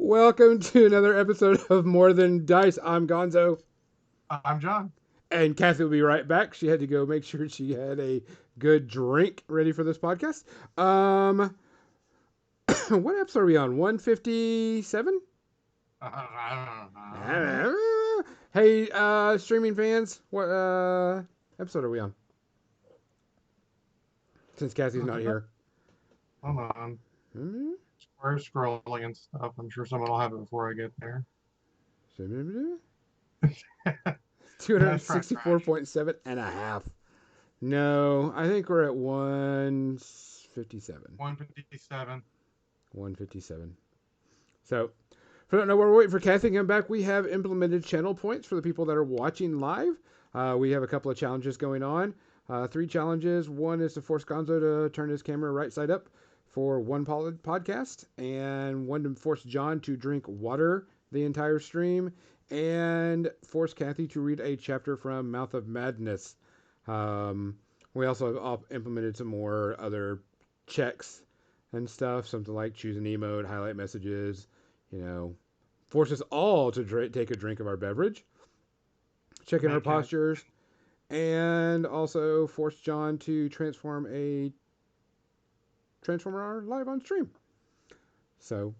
Welcome to another episode of More Than Dice. I'm Gonzo. I'm John. And Kathy will be right back. She had to go make sure she had a good drink ready for this podcast. What episode are we on? 157? Hey, streaming fans, what episode are we on? Since Kathy's not here. Hold on. We're scrolling and stuff. I'm sure someone will have it before I get there. 264.7 and a half. No, I think we're at 157. 157. 157. So, for don't know, we're waiting for Kathy to come back. We have implemented channel points for the people that are watching live. We have a couple of challenges going on. 3 challenges. One is to force Gonzo to turn his camera right side up for one podcast, and one to force John to drink water the entire stream, and force Kathy to read a chapter from Mouth of Madness. We also have implemented some more other checks and stuff, something like choose an emote, highlight messages, force us all to take a drink of our beverage, check in our postures, and also force John to transform a Transformer live on stream. So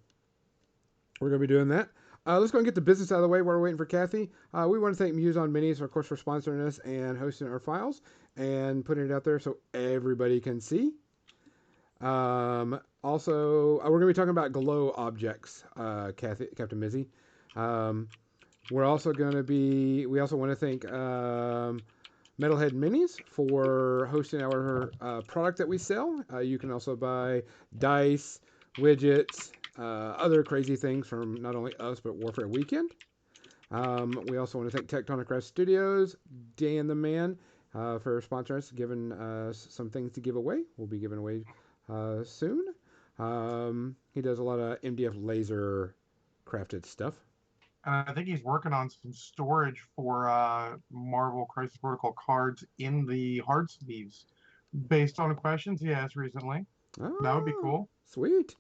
we're going to be doing that. Let's go and get the business out of the way while we're waiting for Kathy. We want to thank Muse on Minis, of course, for sponsoring us and hosting our files and putting it out there so everybody can see. Also, we're going to be talking about glow objects, Captain Mizzy. We also want to thank Metalhead Minis for hosting our product that we sell. You can also buy dice, widgets, other crazy things from not only us, but Warfare Weekend. We also want to thank Tectonic Craft Studios, Dan the Man, for sponsoring us, giving us some things to give away. We'll be giving away soon. He does a lot of MDF laser crafted stuff. I think he's working on some storage for Marvel Crisis Protocol cards in the hard sleeves based on questions he asked recently. Oh, that would be cool. Sweet.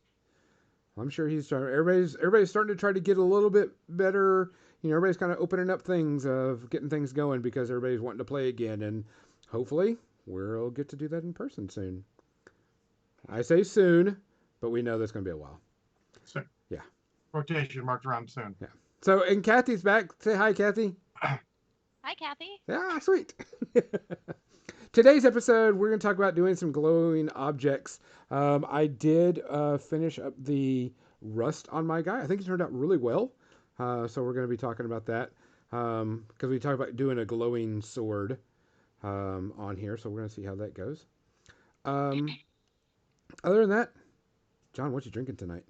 I'm sure he's starting. Everybody's starting to try to get a little bit better. Everybody's kind of opening up things of getting things going because everybody's wanting to play again, and hopefully we'll get to do that in person soon. I say soon, but we know that's going to be a while. Soon. Yeah. Rotation marked around soon. Yeah. So, and Kathy's back. Say hi, Kathy. Hi, Kathy. Yeah, sweet. Today's episode, we're going to talk about doing some glowing objects. I did finish up the rust on my guy. I think it turned out really well. So we're going to be talking about that because we talked about doing a glowing sword on here. So we're going to see how that goes. Other than that, John, what you drinking tonight?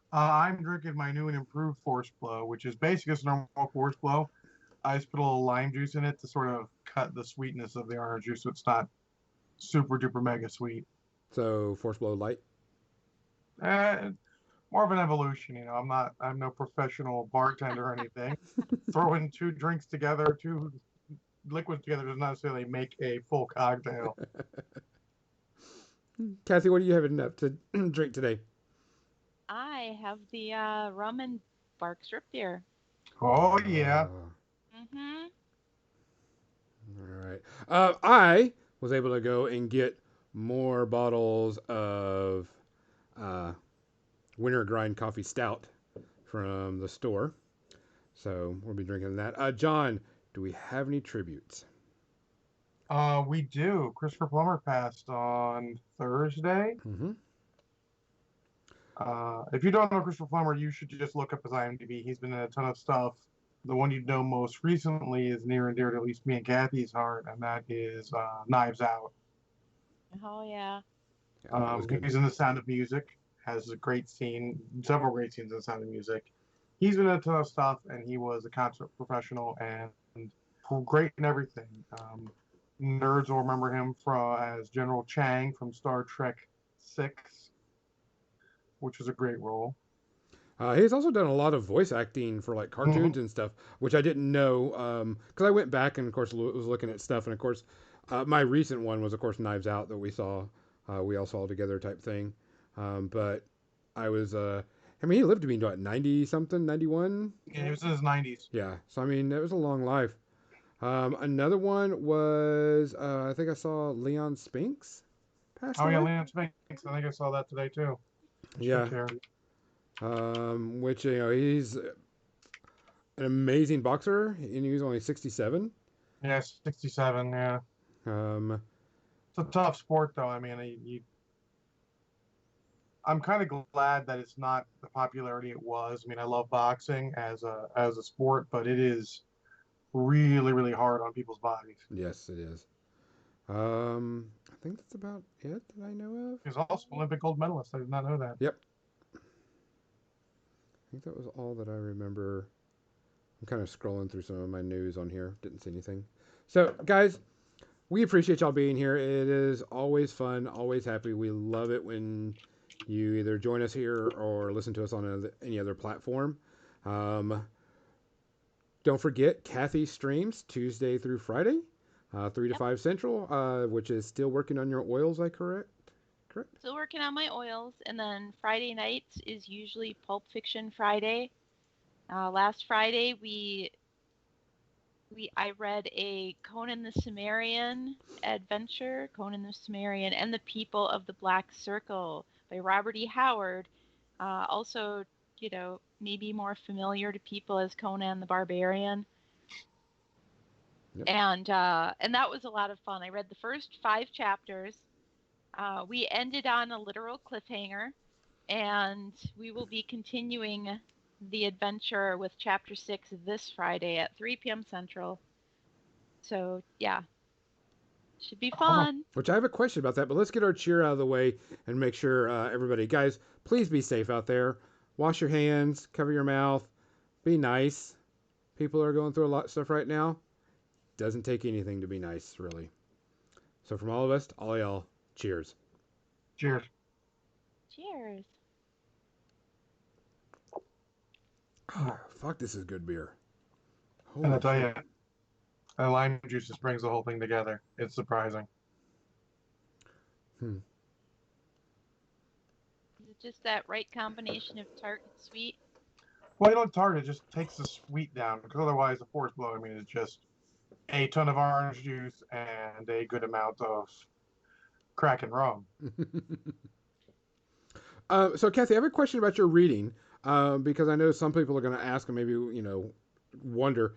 I'm drinking my new and improved Force Blow, which is basically just normal Force Blow. I just put a little lime juice in it to sort of cut the sweetness of the orange juice so it's not super duper mega sweet. So Force Blow light? More of an evolution, I'm no professional bartender or anything. Throwing 2 drinks together, 2 liquids together does not necessarily make a full cocktail. Kathy, what are you having up to drink today? I have the rum and bark strip beer. Oh, yeah. Mm-hmm. All right. I was able to go and get more bottles of Winter Grind Coffee Stout from the store. So we'll be drinking that. John, do we have any tributes? We do. Christopher Plummer passed on Thursday. Mm-hmm. If you don't know Christopher Plummer, you should just look up his IMDb. He's been in a ton of stuff. The one you know most recently is near and dear to at least me and Kathy's heart, and that is Knives Out. Oh, yeah. He's in The Sound of Music. Has a great scene, several great scenes in The Sound of Music. He's been in a ton of stuff, and he was a concert professional and great in everything. Nerds will remember him as General Chang from Star Trek VI, which was a great role. He's also done a lot of voice acting for like cartoons and stuff, which I didn't know because I went back and of course was looking at stuff, and of course my recent one was of course Knives Out that we all saw together type thing. But I was I mean, he lived to be, what, 90 something, 91? Yeah, he was in his 90s. Yeah. So, I mean, it was a long life. Another one was, I think I saw Leon Spinks passed Oh yeah, away. Lance Banks. I think I saw that today too. Yeah. Which, he's an amazing boxer, and he was only 67. Yeah, 67. Yeah, Um, it's a tough sport though. I mean, I'm kind of glad that it's not the popularity it was. I mean, I love boxing as a sport, but it is really really hard on people's bodies. yes, it is. I think that's about it that I know of. He's also Olympic gold medalist. I did not know that. Yep. I think that was all that I remember. I'm kind of scrolling through some of my news on here. Didn't see anything. So, guys, we appreciate y'all being here. It is always fun, always happy. We love it when you either join us here or listen to us on any other platform. Um, don't forget, Kathy streams Tuesday through Friday, 3 to Yep. 5 Central, which is still working on your oils, I correct? Still working on my oils, and then Friday nights is usually Pulp Fiction Friday. Last Friday I read a Conan the Cimmerian adventure, Conan the Cimmerian and the People of the Black Circle by Robert E. Howard. Also, maybe more familiar to people as Conan the Barbarian. Yep. And that was a lot of fun. I read the first 5 chapters. We ended on a literal cliffhanger, and we will be continuing the adventure with chapter 6 this Friday at 3 p.m. Central. So, yeah, should be fun. Which I have a question about that, but let's get our cheer out of the way and make sure everybody, guys, please be safe out there. Wash your hands, cover your mouth, be nice. People are going through a lot of stuff right now. Doesn't take anything to be nice, really. So from all of us, all y'all, cheers. Cheers. Cheers. Fuck, this is good beer. And I Holy tell shit. you, that lime juice just brings the whole thing together. It's surprising. Is it just that right combination of tart and sweet? Well, tart, it just takes the sweet down because otherwise the force blow. I mean, it's just a ton of orange juice and a good amount of crack and rum. So, Kathy, I have a question about your reading because I know some people are going to ask and maybe, wonder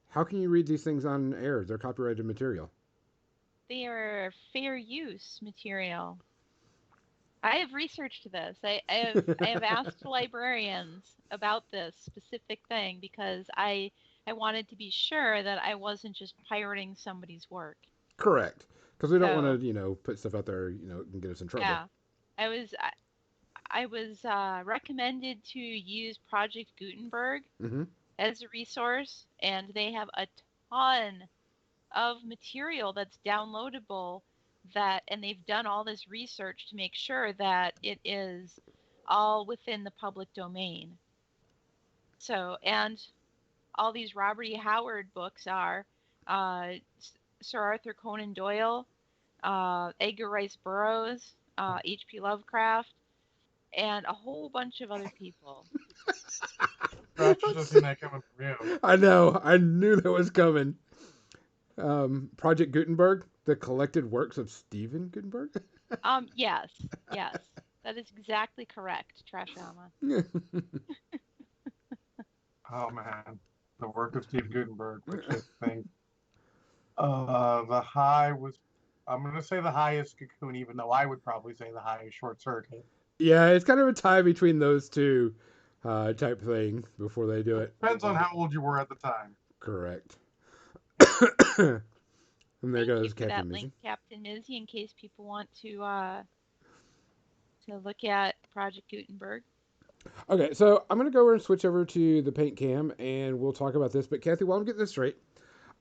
how can you read these things on air? They're copyrighted material. They are fair use material. I have researched this. I have asked librarians about this specific thing because I wanted to be sure that I wasn't just pirating somebody's work. Correct. Because we don't So, want to, put stuff out there, can get us in trouble. yeah, I was recommended to use Project Gutenberg Mm-hmm. as a resource, and they have a ton of material that's downloadable and they've done all this research to make sure that it is all within the public domain. So, and all these Robert E. Howard books are uh, Sir Arthur Conan Doyle, Edgar Rice Burroughs, H.P. Lovecraft, and a whole bunch of other people. Josh should have seen that coming from you. I know. I knew that was coming. Project Gutenberg, the collected works of Stephen Gutenberg. Yes, yes, that is exactly correct, Trashama. Oh man, the work of Steve Gutenberg, which I think the high was. I'm going to say the highest cocoon, even though I would probably say the highest short circuit. Yeah, it's kind of a tie between those two type thing before they do it. Depends on how old you were at the time. Correct. And there Thank goes you for Captain that Missy. link, Captain Mizzy, in case people want to look at Project Gutenberg. Okay, so I'm going to go over and switch over to the paint cam and we'll talk about this. But Kathy, while I'm getting this straight,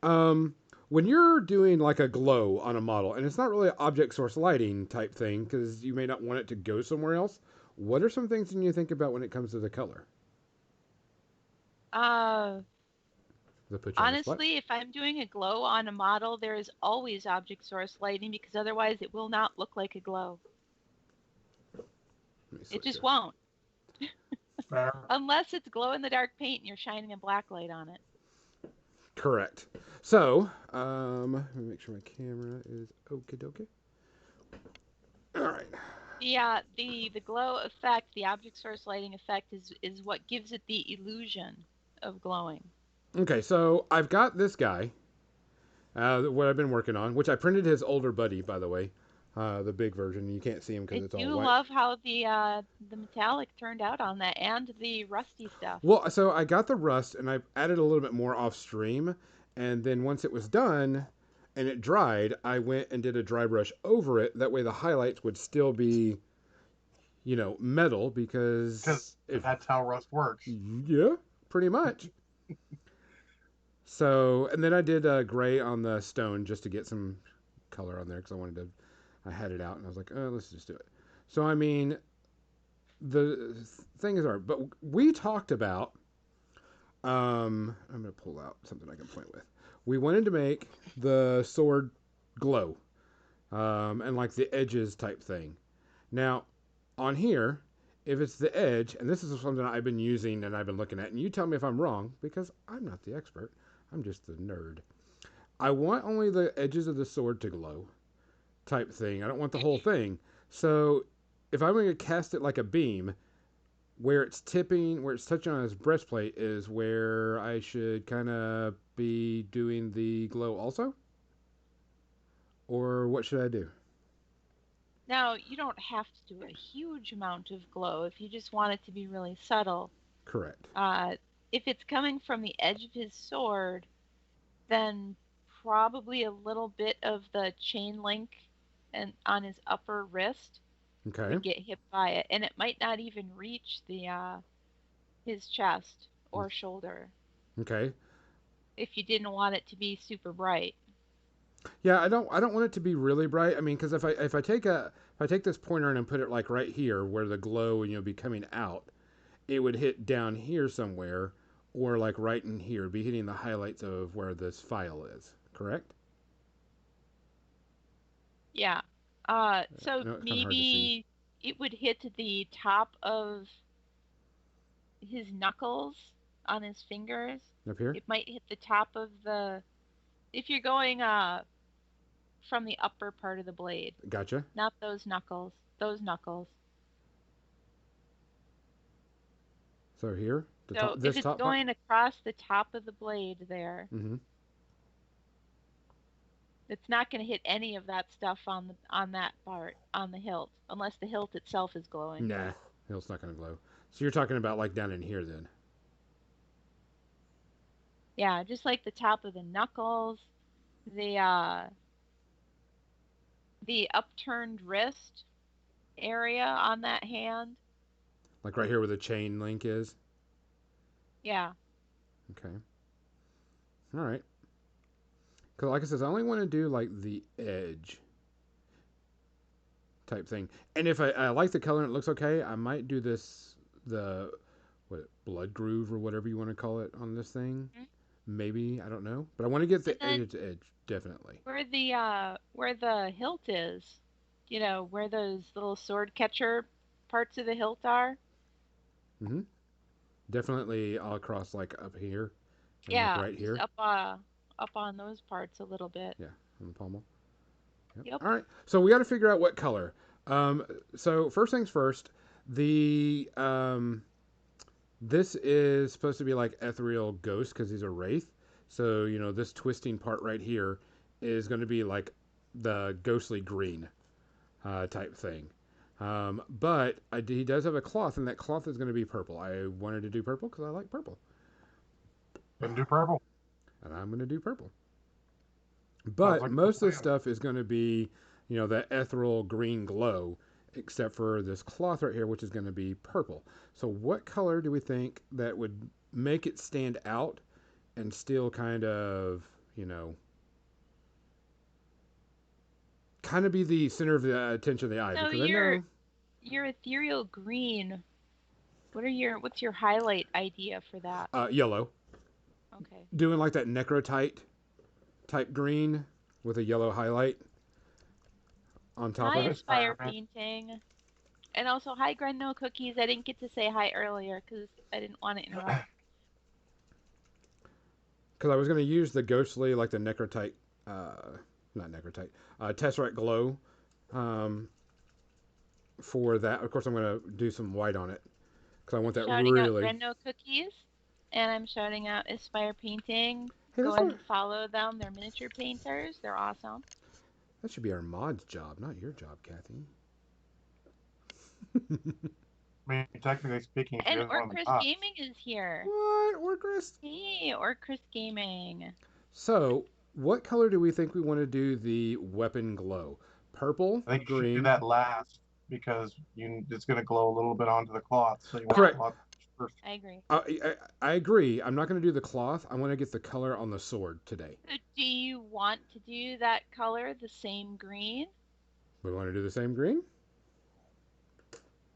when you're doing like a glow on a model, and it's not really object source lighting type thing because you may not want it to go somewhere else, what are some things you think about when it comes to the color? Honestly, if I'm doing a glow on a model, there is always object source lighting because otherwise it will not look like a glow. It just won't. Fair. Unless it's glow-in-the-dark paint and you're shining a black light on it. Correct. So, let me make sure my camera is okie dokie. All right. The glow effect, the object source lighting effect is what gives it the illusion of glowing. Okay, so I've got this guy, what I've been working on, which I printed his older buddy, by the way, the big version. You can't see him because I it's all do white. love how the metallic turned out on that and the rusty stuff. Well, so I got the rust and I added a little bit more off stream, and then once it was done and it dried, I went and did a dry brush over it. That way, the highlights would still be, metal because if that's how rust works. yeah, pretty much. So, and then I did gray on the stone just to get some color on there because I had it out and I was like, oh, let's just do it. So, I mean, the thing is, but we talked about, I'm going to pull out something I can point with. We wanted to make the sword glow and like the edges type thing. Now, on here, if it's the edge, and this is something I've been using and I've been looking at, and you tell me if I'm wrong because I'm not the expert. I'm just the nerd. I want only the edges of the sword to glow type thing. I don't want the whole thing. So if I'm going to cast it like a beam, where it's tipping, where it's touching on his breastplate is where I should kind of be doing the glow also? Or what should I do? Now, you don't have to do a huge amount of glow if you just want it to be really subtle. Correct. If it's coming from the edge of his sword, then probably a little bit of the chain link and on his upper wrist Okay. would get hit by it, and it might not even reach his chest or shoulder. Okay. If you didn't want it to be super bright. Yeah, I don't want it to be really bright. I mean, because if I take this pointer and put it like right here where the glow would be coming out, it would hit down here somewhere, or like right in here, be hitting the highlights of where this file is. Correct? Yeah. So maybe it would hit the top of his knuckles on his fingers. Up here? It might hit the top of if you're going from the upper part of the blade. Gotcha. Not those knuckles. Those knuckles. So here? So if it's going across the top of the blade there, it's not going to hit any of that stuff on that part, on the hilt, unless the hilt itself is glowing. Nah, the hilt's not going to glow. So you're talking about like down in here then? Yeah, just like the top of the knuckles, the upturned wrist area on that hand. Like right here where the chain link is? Yeah. Okay. All right. Because like I said, I only want to do like the edge type thing. And if I like the color and it looks okay, I might do blood groove or whatever you want to call it on this thing. Mm-hmm. Maybe, I don't know. But I want to get the edge to edge, definitely. Where the hilt is, where those little sword catcher parts of the hilt are. Mm-hmm. Definitely all across like up here. And yeah, like right here. Up on those parts a little bit. Yeah, on the pommel. Yep. All right. So we got to figure out what color. So first things first, this is supposed to be like ethereal ghost because he's a wraith. So this twisting part right here is going to be like the ghostly green type thing. But he does have a cloth, and that cloth is going to be purple. I wanted to do purple because I like purple. Then do purple. And I'm going to do purple. But like most of the stuff is going to be, that ethereal green glow, except for this cloth right here, which is going to be purple. So what color do we think that would make it stand out and still kind of, kind of be the center of the attention of the eye? So because your ethereal green, what's your highlight idea for that? Yellow. Okay. Doing like that necrotite type green with a yellow highlight on top of it. Fire painting. And also, hi, Greno Cookies. I didn't get to say hi earlier because I didn't want to interrupt. Because I was going to use the ghostly, like the necrotite, not necrotite, tesseract glow um, for that. Of course, I'm going to do some white on it because I want that Shouting out really. Greno Cookies, and I'm shouting out Aspire Painting. Hey, Go that's ahead what, and follow them. They're miniature painters. They're awesome. that should be our mod's job, not your job, Kathy. I mean, technically speaking, she And is one of the Orcris cops. Gaming is here. What, Orchrist? Hey, Orcris Gaming. So, what color do we think we want to do the weapon glow? Purple, I think you should do green. that last because it's going to glow a little bit onto the cloth, so you want the Correct. cloth first. I agree. I agree. I'm not going to do the cloth. I want to get the color on the sword today. So do you want to do that color the same green? We want to do the same green?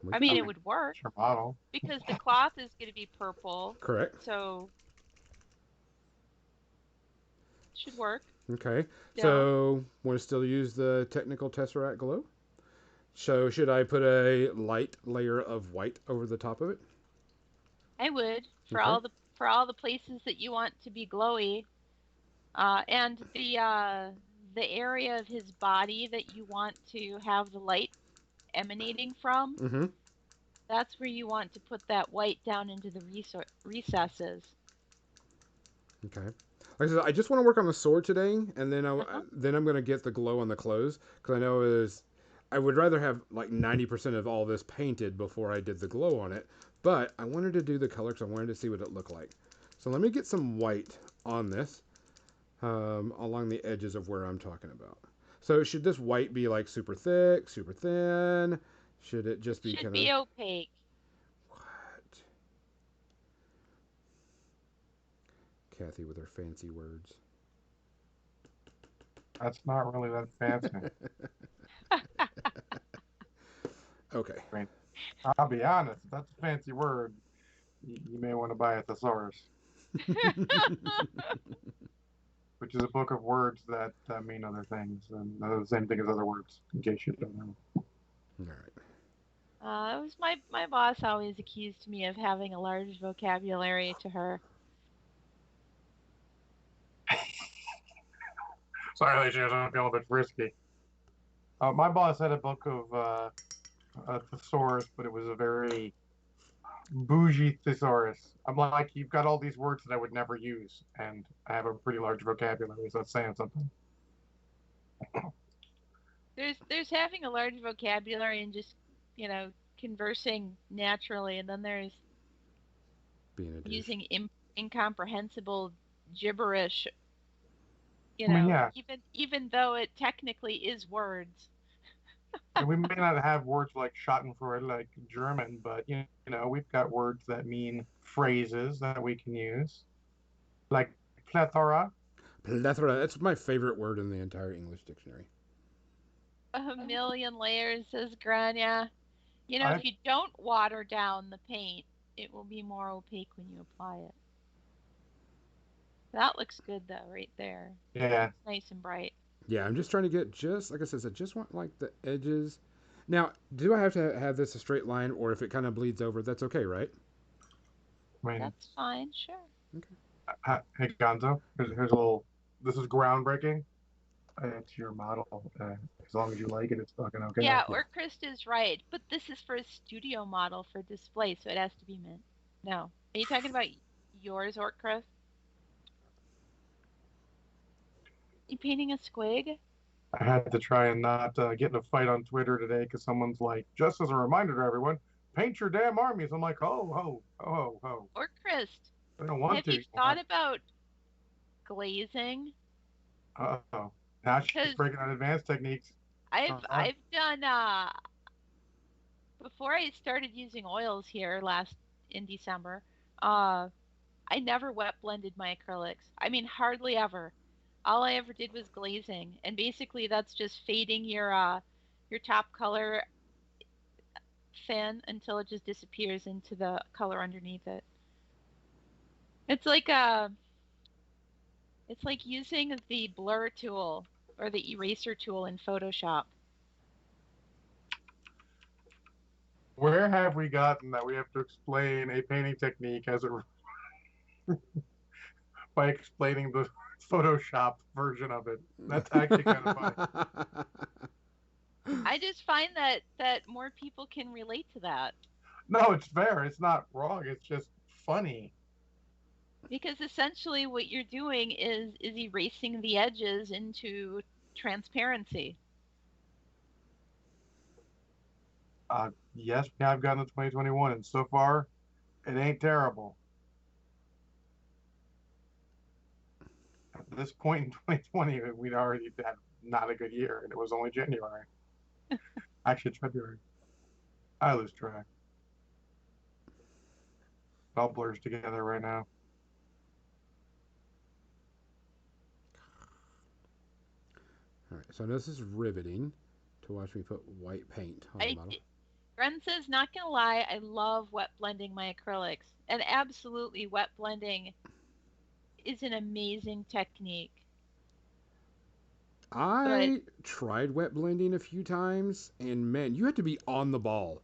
We I can mean, do it it. would work It's your model. because the cloth is going to be purple. Correct. So it should work. Okay. Still, So, want to still use the technical tesseract glow? So, should I put a light layer of white over the top of it? I would Okay. for all the places that you want to be glowy. And the area of his body that you want to have the light emanating from, Mm-hmm. that's where you want to put that white down into the recesses. Okay. Like I said, I just want to work on the sword today, and Uh-huh. then I'm gonna get the glow on the clothes because I know is I would rather have like 90% of all this painted before I did the glow on it, but I wanted to do the color because I wanted to see what it looked like. So let me get some white on this along the edges of where I'm talking about. So should this white be like super thick, super thin? Should it It just be should kind of be opaque. what? Kathy with her fancy words. That's not really that fancy. Okay. I mean, I'll be honest, if that's a fancy word, you may want to buy a thesaurus, which is a book of words that mean other things and they're the same thing as other words, in case you don't know. All right. It was my boss always accused me of having a large vocabulary to her. Sorry, ladies, I'm feeling a bit frisky. My boss had a book of a thesaurus, but it was a very bougie thesaurus. I'm like, you've got all these words that I would never use, and I have a pretty large vocabulary, so that's saying something. There's having a large vocabulary and just, you know, conversing naturally, and then there's Being a douche. using incomprehensible gibberish, you I mean, know, yeah, even though it technically is words. and we may not have words like Schadenfreude like German, but you know, we've got words that mean phrases that we can use, like plethora. Plethora. That's my favorite word in the entire English dictionary. A million layers, says Grania. You know, I if you don't water down the paint, it will be more opaque when you apply it. That looks good though, right there. Yeah, Looks nice and bright. Yeah, I'm just trying to get just like I said, I just want like the edges. Now, do I have to have this a straight line, or if it kind of bleeds over, that's okay, right? I mean, That's fine, sure. Okay. hey Gonzo, here's a little. This is groundbreaking. It's your model. As long as you like it, it's fucking okay. Yeah, Yeah. or Chris is right, but this is for a studio model for display, so it has to be mint. No. Are you talking about yours, or Chris? You painting a squig? I had to try and not get in a fight on Twitter today because someone's like, just as a reminder to everyone, paint your damn armies. I'm like, oh, ho, oh, ho. Or Chris, I don't want have to. you You thought want? about glazing? Uh-oh. Now she's Because breaking out advanced techniques. I've done before I started using oils here last in December, uh I never wet blended my acrylics. I mean, hardly ever. All I ever did was glazing, and basically that's just fading your top color thin until it just disappears into the color underneath it. It's like it's like using the blur tool or the eraser tool in Photoshop. Where have we gotten that we have to explain a painting technique as it by explaining the Photoshop version of it? That's actually kind of funny. I just find that more people can relate to that No, it's fair. It's not wrong. It's just funny. because essentially what you're doing is erasing the edges into transparency. Yes, we have gotten to 2021, and so far, it ain't terrible. At this point in 2020, we'd already had not a good year, and it was only January. Actually, it's February. I lose track. It all blurs together right now. All right, so this is riveting to watch me put white paint on the I model. Ren says, not gonna lie, I love wet blending my acrylics, and absolutely, wet blending is an amazing technique. But I tried wet blending a few times, and man, you have to be on the ball.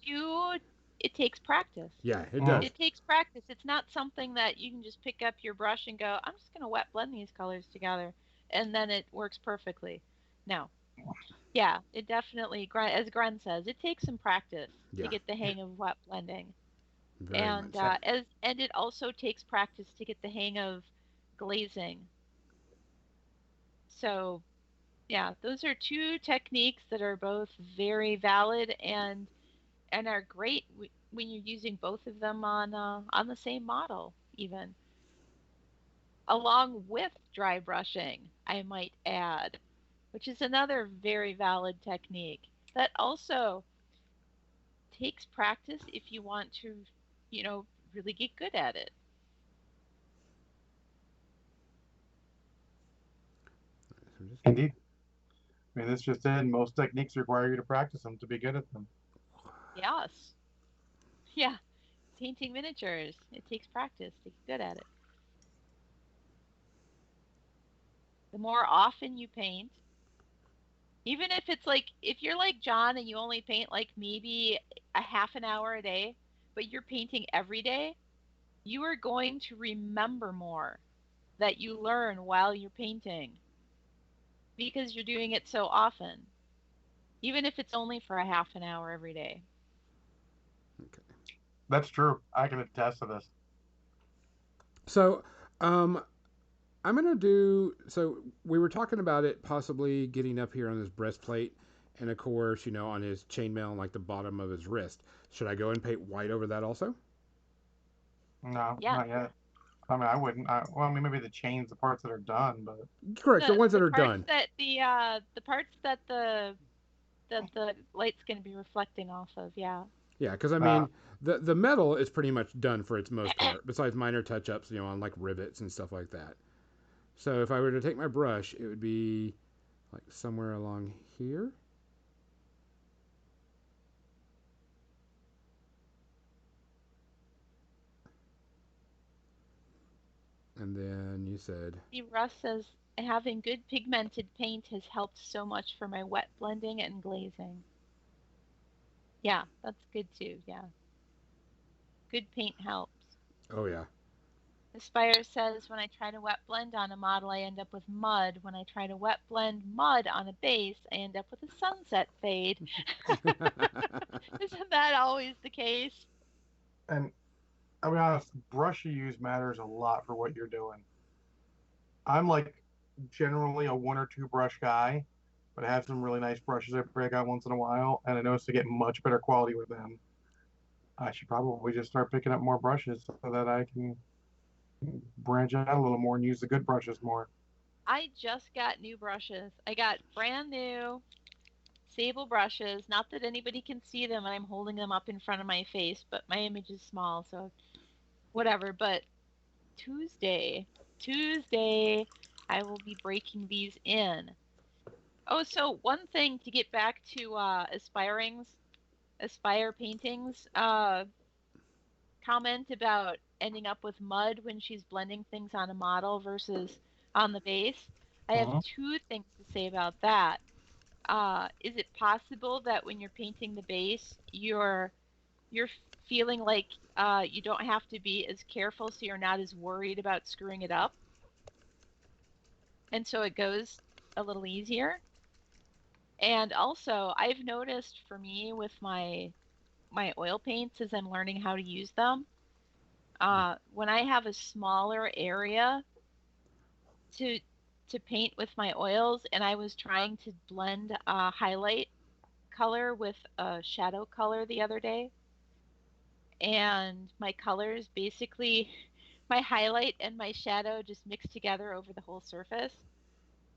you, it takes practice. Yeah, it Mhm. does. It takes practice. It's not something that you can just pick up your brush and go, I'm just gonna wet blend these colors together, and then it works perfectly. No. Yeah, it definitely, as Gren says, it takes some practice to Yeah, get the hang of wet blending. very much And so. and it also takes practice to get the hang of glazing. So yeah, those are two techniques that are both very valid and are great when you're using both of them on the same model, even along with dry brushing, I might add, which is another very valid technique that also takes practice if you want to, you know, really get good at it. So I'm just gonna. Indeed. I mean, this just in. Most techniques require you to practice them to be good at them. Yes. Yeah. Painting miniatures. It takes practice to get good at it. The more often you paint, even if it's like if you're like John and you only paint like maybe a half an hour a day, but you're painting every day, you are going to remember more that you learn while you're painting because you're doing it so often, even if it's only for a half an hour every day. Okay. That's true. I can attest to this. So, um, I'm gonna do. So we were talking about it possibly getting up here on his breastplate, and of course, on his chainmail and like the bottom of his wrist. Should I go and paint white over that also? No, Yeah. not yet. I mean, I wouldn't. Well, I mean, maybe the chains, the parts that are done, but Correct. The The ones that the are parts done. that the parts that the light's going to be reflecting off of, yeah. Yeah, because I uh, mean, the metal is pretty much done for its most part, besides minor touch ups, on like rivets and stuff like that. So if I were to take my brush, it would be like somewhere along here. And then you said, See, Russ says having good pigmented paint has helped so much for my wet blending and glazing. Yeah, that's good too. Yeah, good paint helps. oh yeah. Aspire says when I try to wet blend on a model, I end up with mud. When I try to wet blend mud on a base, I end up with a sunset fade. Isn't that always the case? and I'll be honest, brush you use matters a lot for what you're doing. I'm like generally a one or two brush guy, but I have some really nice brushes I break out once in a while, and I notice to get much better quality with them. I should probably just start picking up more brushes so that I can branch out a little more and use the good brushes more. I just got new brushes. I got brand new sable brushes. Not that anybody can see them and I'm holding them up in front of my face, but my image is small, so whatever. But Tuesday, Tuesday, I will be breaking these in. Oh, so one thing to get back to Aspire Paintings, comment about ending up with mud when she's blending things on a model versus on the base. I have Mhm. two things to say about that. is it possible that when you're painting the base, you're feeling like you don't have to be as careful, so you're not as worried about screwing it up, and so it goes a little easier? And also, I've noticed for me with my oil paints as I'm learning how to use them, when I have a smaller area to to paint with my oils, and I was trying to blend a highlight color with a shadow color the other day, and my colors basically, my highlight and my shadow just mixed together over the whole surface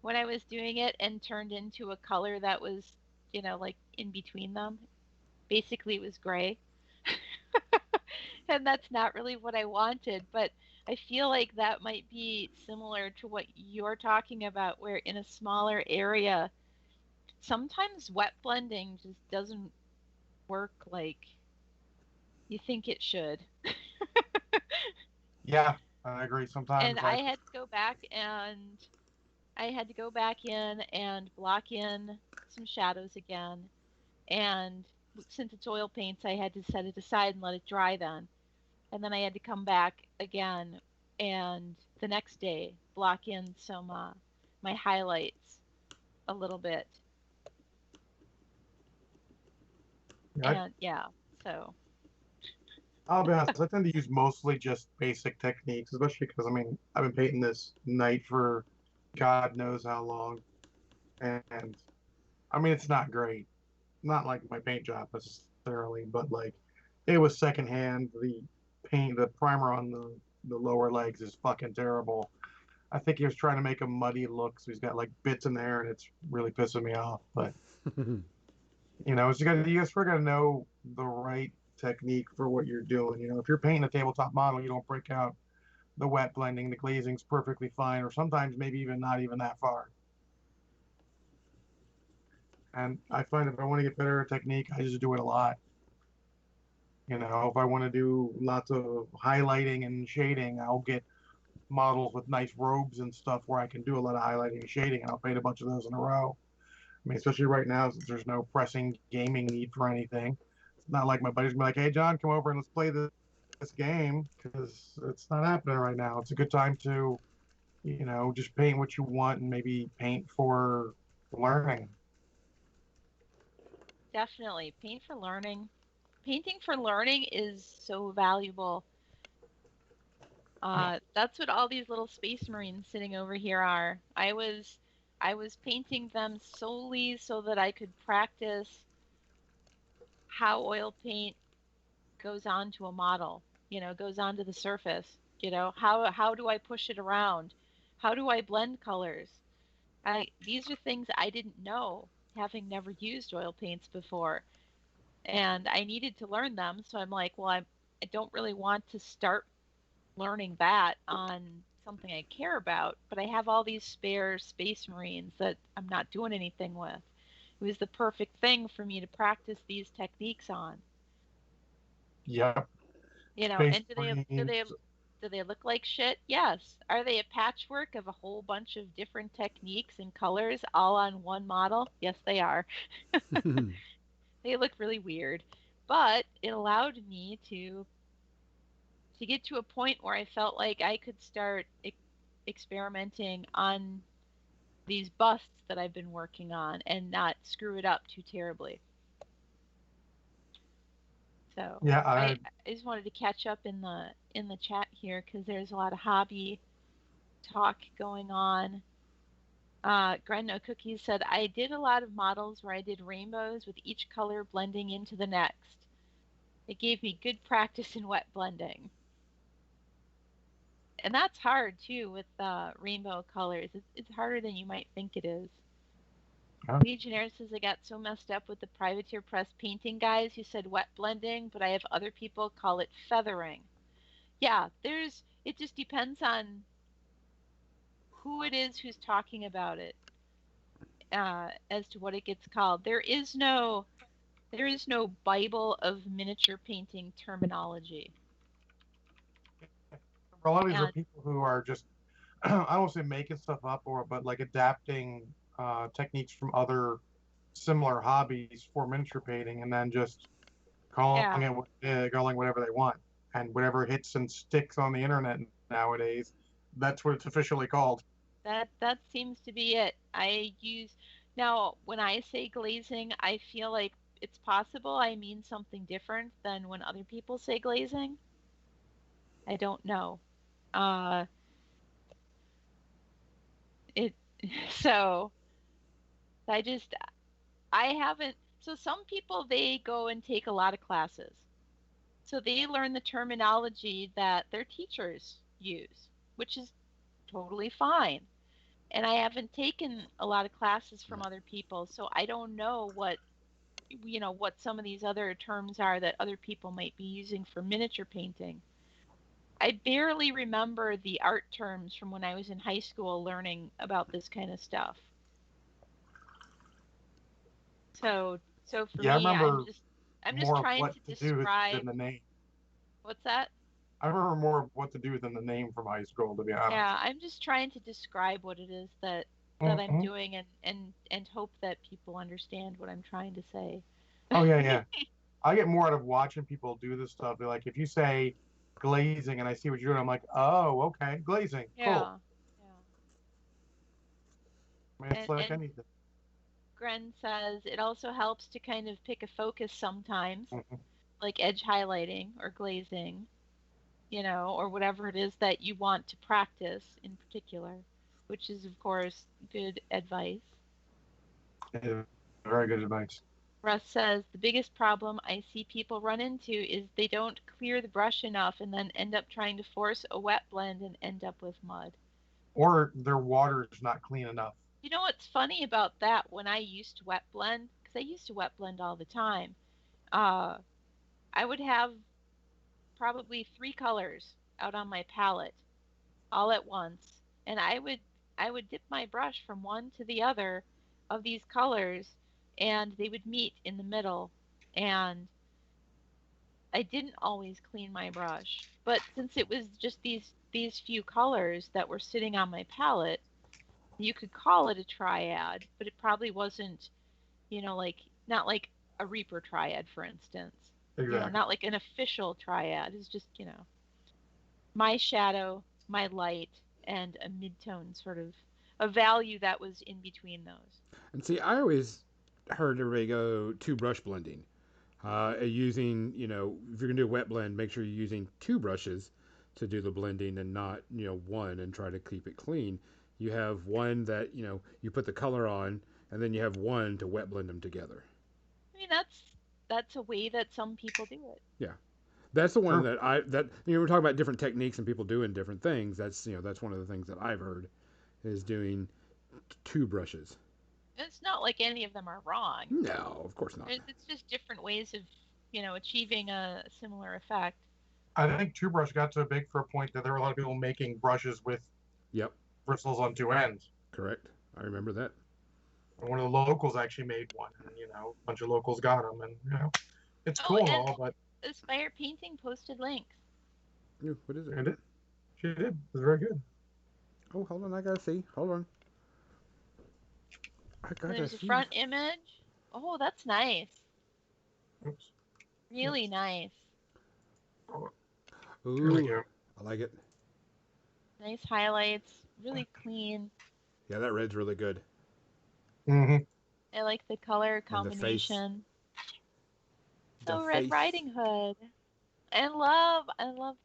when I was doing it and turned into a color that was, like in between them. Basically, it was gray. And that's not really what I wanted, but I feel like that might be similar to what you're talking about, where in a smaller area, sometimes wet blending just doesn't work like you think it should. Yeah, I agree. And Sometimes I I had to go back in and block in some shadows again. And since it's oil paints, I had to set it aside and let it dry then. And then I had to come back again and the next day block in some my highlights a little bit. yeah, And yeah, so I'll be honest. I tend to use mostly just basic techniques, especially because I mean I've been painting this night for God knows how long, and I mean it's not great. Not like my paint job necessarily, but like it was secondhand. The primer on the lower legs is fucking terrible. I think he was trying to make a muddy look, so he's got like bits in there, and it's really pissing me off. But you guys got to know the right technique for what you're doing. If you're painting a tabletop model, you don't break out the wet blending, the glazing's perfectly fine, or sometimes maybe even not even that far. And I find if I want to get better at technique, I just do it a lot. If I want to do lots of highlighting and shading, I'll get models with nice robes and stuff where I can do a lot of highlighting and shading, and I'll paint a bunch of those in a row. I mean, especially right now, since there's no pressing gaming need for anything. It's not like my buddies be like, "Hey, John, come over and let's play this game," because it's not happening right now. It's a good time to, just paint what you want and maybe paint for learning. definitely paint for learning. Painting for learning is so valuable. That's what all these little space marines sitting over here are. I was painting them solely so that I could practice how oil paint goes onto a model, goes onto the surface. How do I push it around? How do I blend colors? These are things I didn't know, having never used oil paints before, and I needed to learn them. So I'm like, well, I don't really want to start learning that on something I care about, but I have all these spare space marines that I'm not doing anything with. It was the perfect thing for me to practice these techniques on. Yep, And Space do Marines. they do they look like shit? Yes. Are they a patchwork of a whole bunch of different techniques and colors all on one model? Yes, they are. They look really weird, but it allowed me to get to a point where I felt like I could start experimenting on these busts that I've been working on and not screw it up too terribly. So Yeah, I just wanted to catch up in the chat here because there's a lot of hobby talk going on. Grandno Cookies said, I did a lot of models where I did rainbows with each color blending into the next. It gave me good practice in wet blending. And that's hard too with rainbow colors. It's harder than you might think it is. yeah, Legionnaire says I got so messed up with the privateer press painting guys who said wet blending, but I have other people call it feathering. Yeah, it just depends on who it is who's talking about it, as to what it gets called. There is no Bible of miniature painting terminology. a lot of these are And people who are just I don't say making stuff up or but like adapting techniques from other similar hobbies for miniature painting, and then just calling Yeah, calling whatever they want, and whatever hits and sticks on the internet nowadays, that's what it's officially called. that seems to be it. I use now when I say glazing, I feel like it's possible I mean something different than when other people say glazing. I don't know. Uh, it so I just I haven't. So some people they go and take a lot of classes. So they learn the terminology that their teachers use, which is totally fine. And I haven't taken a lot of classes from other people, so I don't know what some of these other terms are that other people might be using for miniature painting. I barely remember the art terms from when I was in high school learning about this kind of stuff. So for Yeah, I me, remember I'm just more of trying what to to do describe than the name. what's that? I remember more of what to do than the name from high school, to be honest. Yeah, I'm just trying to describe what it is that I'm Hmm. doing and hope that people understand what I'm trying to say. Oh yeah, yeah. I get more out of watching people do this stuff. They're like, if you say glazing and I see what you're doing, I'm like, oh, okay, glazing, cool. Yeah. Yeah. I mean, it's like And anything. Gren says it also helps to kind of pick a focus sometimes, Mhm. like edge highlighting or glazing, or whatever it is that you want to practice in particular, which is, of course, good advice. Yeah, very good advice. Russ says the biggest problem I see people run into is they don't clear the brush enough and then end up trying to force a wet blend and end up with mud. Or their water's not clean enough. You know what's funny about that? When I used to wet blend, because I used to wet blend all the time, uh, I would have probably three colors out on my palette all at once, and I would dip my brush from one to the other of these colors, and they would meet in the middle, and I didn't always clean my brush. But since it was just these few colors that were sitting on my palette, you could call it a triad, but it probably wasn't, like not like a Reaper triad, for instance. Exactly. Not like an official triad. It's just, my shadow, my light, and a midtone sort of a value that was in between those. And see, I always heard everybody go two brush blending. Using, if you're going to do a wet blend, make sure you're using two brushes to do the blending and not, one and try to keep it clean. You have one that, you put the color on, and then you have one to wet blend them together. I mean, that's a way that some people do it. Yeah. That's the one True. that we're talking about different techniques and people doing different things. That's one of the things that I've heard is doing two brushes. It's not like any of them are wrong. No, of course not. It's just different ways of, achieving a similar effect. I think two brush got so big for a point that there were a lot of people making brushes with Yep, bristles on two ends. correct. I remember that. And one of the locals actually made one, and a bunch of locals got them, and it's Oh, cool and and all, but Aspire Painting posted links. Ooh, what is it? and she did. It was very good. Oh, hold on. I gotta see. Hold on. I And gotta there's a see. front image. Oh, that's nice. Oops. Really nice. There we Ooh, go. I like it. Nice highlights. Really clean. Yeah, that red's really good. Hmm. I like the color And the face. combination. The So Red face. Riding Hood. I love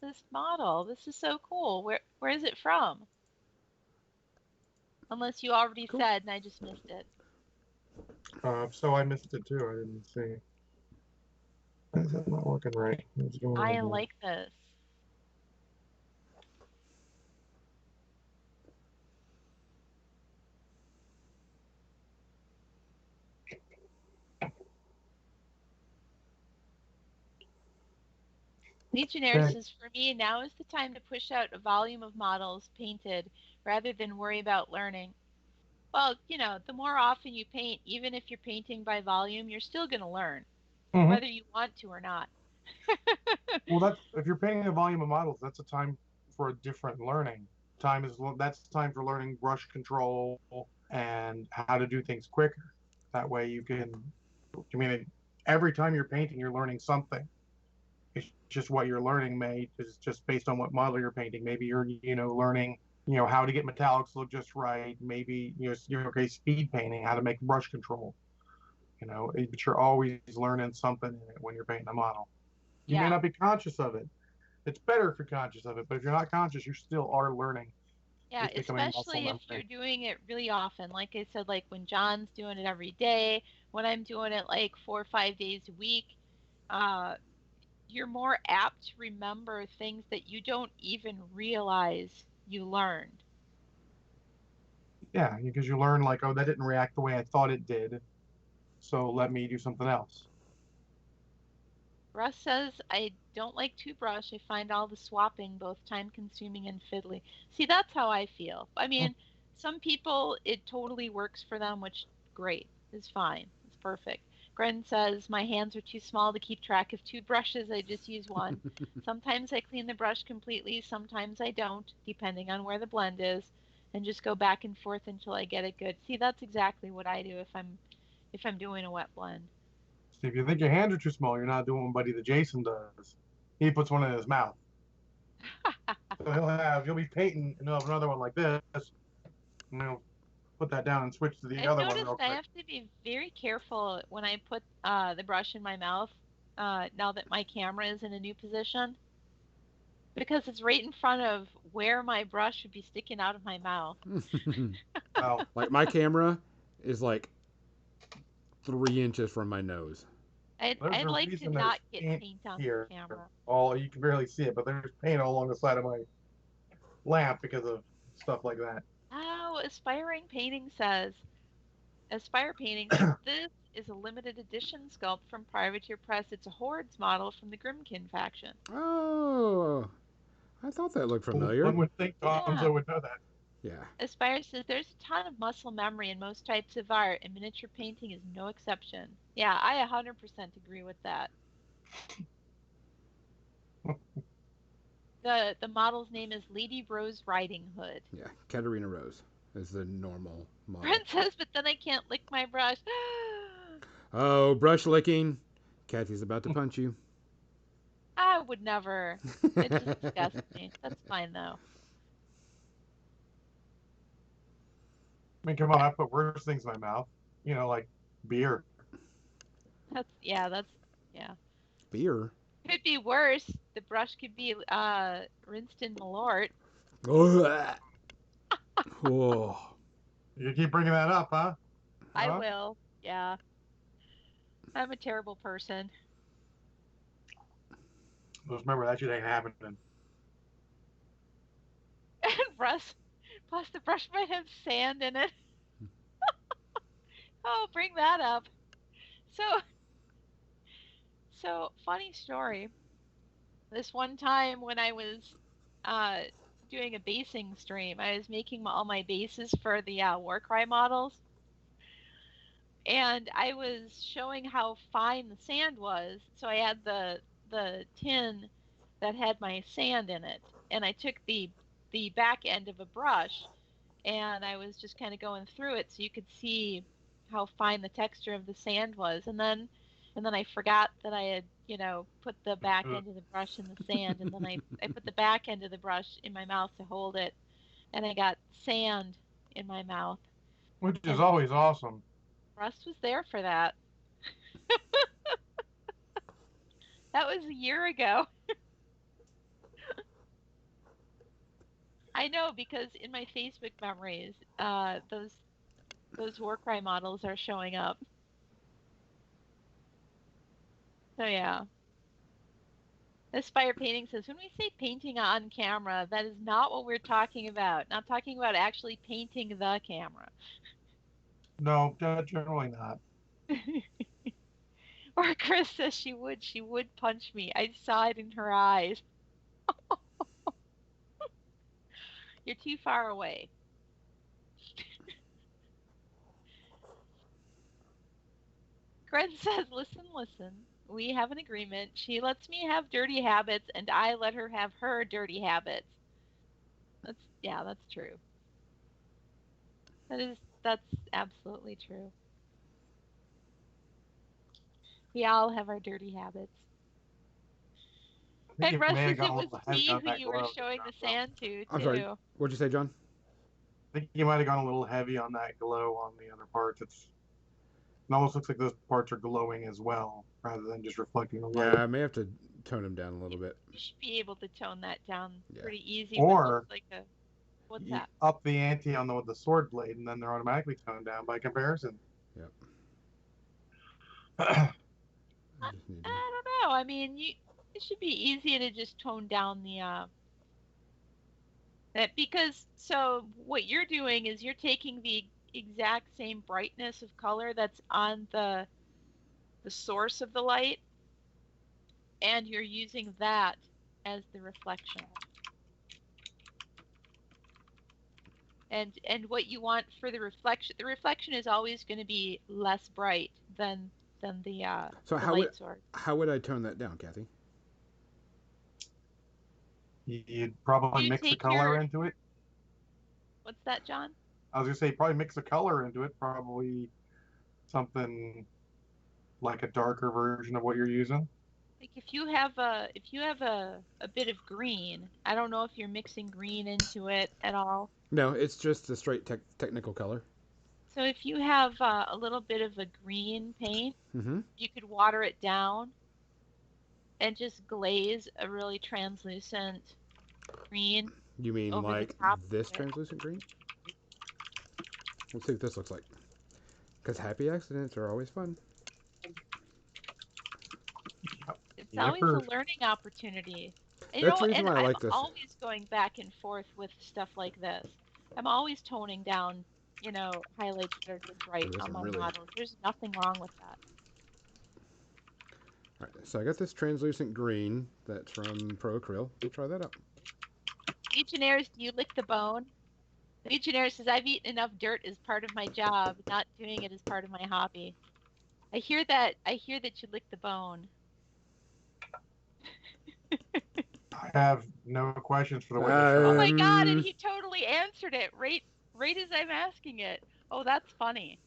this model. This is so cool. Where is it from? Unless you already Cool. said and I just missed it. So I missed it too. I didn't see. Why is that not working right? What's going on I here? like this. Legionnaire Okay. says, for me, now is the time to push out a volume of models painted rather than worry about learning. Well, the more often you paint, even if you're painting by volume, you're still going to learn, Hmm. whether you want to or not. Well, that's if you're painting a volume of models, that's a time for a different learning. That's time for learning brush control and how to do things quicker. That way you can, I mean, every time you're painting, you're learning something. It's just what you're learning may is just based on what model you're painting. Maybe you're, learning, how to get metallics to look just right. Maybe, you're okay, speed painting, how to make brush control, but you're always learning something in it when you're painting a model. You may Yeah. not be conscious of it. It's better if you're conscious of it, but if you're not conscious, you still are learning. Yeah, It's becoming muscle especially if you're memory. doing it really often. Like I said, like when John's doing it every day, when I'm doing it like 4 or 5 days a week, uh, you're more apt to remember things that you don't even realize you learned. Yeah, because you learn like, oh, that didn't react the way I thought it did, so let me do something else. Russ says, I don't like to brush. I find all the swapping both time consuming and fiddly. See, that's how I feel. I mean, some people, it totally works for them, which great, is fine. It's perfect. Gren says, my hands are too small to keep track of two brushes. I just use one. Sometimes I clean the brush completely. Sometimes I don't, depending on where the blend is, and just go back and forth until I get it good. See, that's exactly what I do if I'm doing a wet blend. See, if you think your hands are too small, you're not doing what Buddy the Jason does. He puts one in his mouth. So you'll be painting, and he'll have another one like this, and he'll put that down and switch to the I've other one noticed real I quick. have to be very careful when I put the brush in my mouth now that my camera is in a new position because it's right in front of where my brush would be sticking out of my mouth. Well, Like my camera is like 3 inches from my nose. there's I'd a like to reason not there's get paint paint on here. the camera. All you can barely see it, but there's paint all along the side of my lamp because of stuff like that. Oh, Aspire Painting says this is a limited edition sculpt from Privateer Press. It's a Hordes model from the Grimkin faction. Oh, I thought that looked familiar. One would think Yeah. Gonzo would know that. Yeah, Aspire says there's a ton of muscle memory in most types of art, and miniature painting is no exception. Yeah, I 100% agree with that. The model's name is Lady Rose Riding Hood. yeah. Katarina Rose is the normal model. Brent says, but then I can't lick my brush. Oh, brush licking. Kathy's about to punch you. I would never. It just disgusts me. That's fine though. I mean, come on, I put worse things in my mouth. Like beer. That's yeah. Beer. Could be worse. The brush could be rinsed in Malort. Oh, oh. You keep bringing that up, huh? I Huh? will. Yeah. I'm a terrible person. Just remember that shit ain't happening. And Russ, plus the brush might have sand in it. Oh, bring that up. So, so funny story. This one time when I was uh, doing a basing stream, I was making all my bases for the Warcry models, and I was showing how fine the sand was. So I had the tin that had my sand in it, and I took the back end of a brush, and I was just kind of going through it so you could see how fine the texture of the sand was. And then I forgot that I had, put the back end of the brush in the sand, and then I put the back end of the brush in my mouth to hold it, and I got sand in my mouth. Which is And always awesome. Russ was there for that. That was a year ago. I know because in my Facebook memories, those Warcry models are showing up. So yeah. Aspire Painting says, when we say painting on camera, that is not what we're talking about. Not talking about actually painting the camera. No, generally not. Or Chris says she would punch me. I saw it in her eyes. You're too far away. Gren says, listen, listen. We have an agreement. She lets me have dirty habits, and I let her have her dirty habits. That's true. That's absolutely true. We all have our dirty habits. I think And you may have Russ's, gone it a was little heavy me on who that you were glow. showing the sand to, I'm sorry. too. What'd you say, John? I think you might have gone a little heavy on that glow on the other parts. It almost looks like those parts are glowing as well, rather than just reflecting the light. Yeah, I may have to tone them down a little bit. You should be able to tone that down Yeah. pretty easy with just Or like a, what's you that? up the ante on the sword blade, and then they're automatically toned down by comparison. Yep. I, I just need to... I don't know. I mean, it should be easy to just tone down the that, because so what you're doing is you're taking the exact same brightness of color that's on the source of the light, and you're using that as the reflection. And what you want for the reflection is always going to be less bright than So the how light would source. how would I tone that down, Kathy? You'd probably You mix a take color your, into it. what's that, John? I was gonna say probably mix a color into it. Probably something like a darker version of what you're using. Like if you have a bit of green, I don't know if you're mixing green into it at all. No, it's just a straight technical color. So if you have a little bit of a green paint, Mm-hmm. you could water it down and just glaze a really translucent green You mean over the like top this of it. translucent green? Let's see what this looks like. Because happy accidents are always fun. It's always a Yipper. learning opportunity. You That's know, the reason and why I I'm like this. always going back and forth with stuff like this. I'm always toning down, highlights that are too Ooh, bright this on one my really... models. There's nothing wrong with that. All right, so I got this translucent green that's from Pro Acryl. We'll try that out. Legionnaires, do you lick the bone? Legionnaire says, I've eaten enough dirt as part of my job, not doing it as part of my hobby. I hear that you lick the bone. I have no questions for the witness Oh shot. my God, and he totally answered it right as I'm asking it. Oh, that's funny.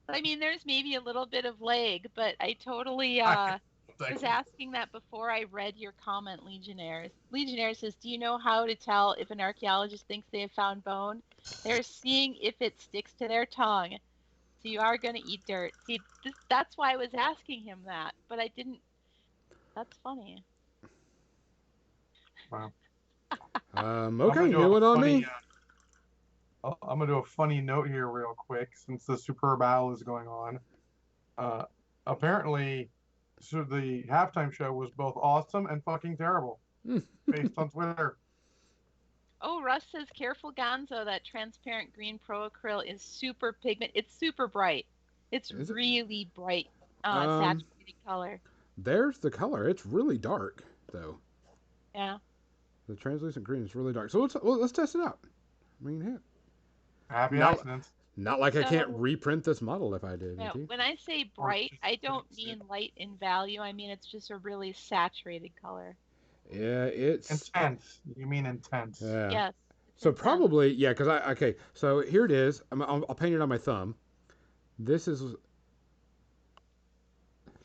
I mean, there's maybe a little bit of lag, but I totally was asking that before I read your comment, Legionnaires. Legionnaire says, do you know how to tell if an archaeologist thinks they have found bone? They're seeing if it sticks to their tongue. So you are going to eat dirt. See, that's why I was asking him that, but I didn't. That's funny. Wow. Okay, new one on me. I'm gonna do a funny note here real quick since the Superb Owl is going on. Apparently, so the halftime show was both awesome and fucking terrible, based on Twitter. Oh, Russ says, careful, Gonzo. That transparent green pro acryl is super pigment. It's super bright. It's Is it? really bright, Um, saturated color. There's the color. It's really dark, though. Yeah. The translucent green is really dark. So let's test it out. I mean, hey, Happy not accidents. not like I can't So, reprint this model if I did. yeah, Okay? when I say Or bright, just I don't fix it. mean light in value. I mean it's just a really saturated color. Yeah, it's Intense. You mean intense. yeah. Yes. It's So intense. probably yeah, because I okay. So here it is. I'll paint it on my thumb. This is.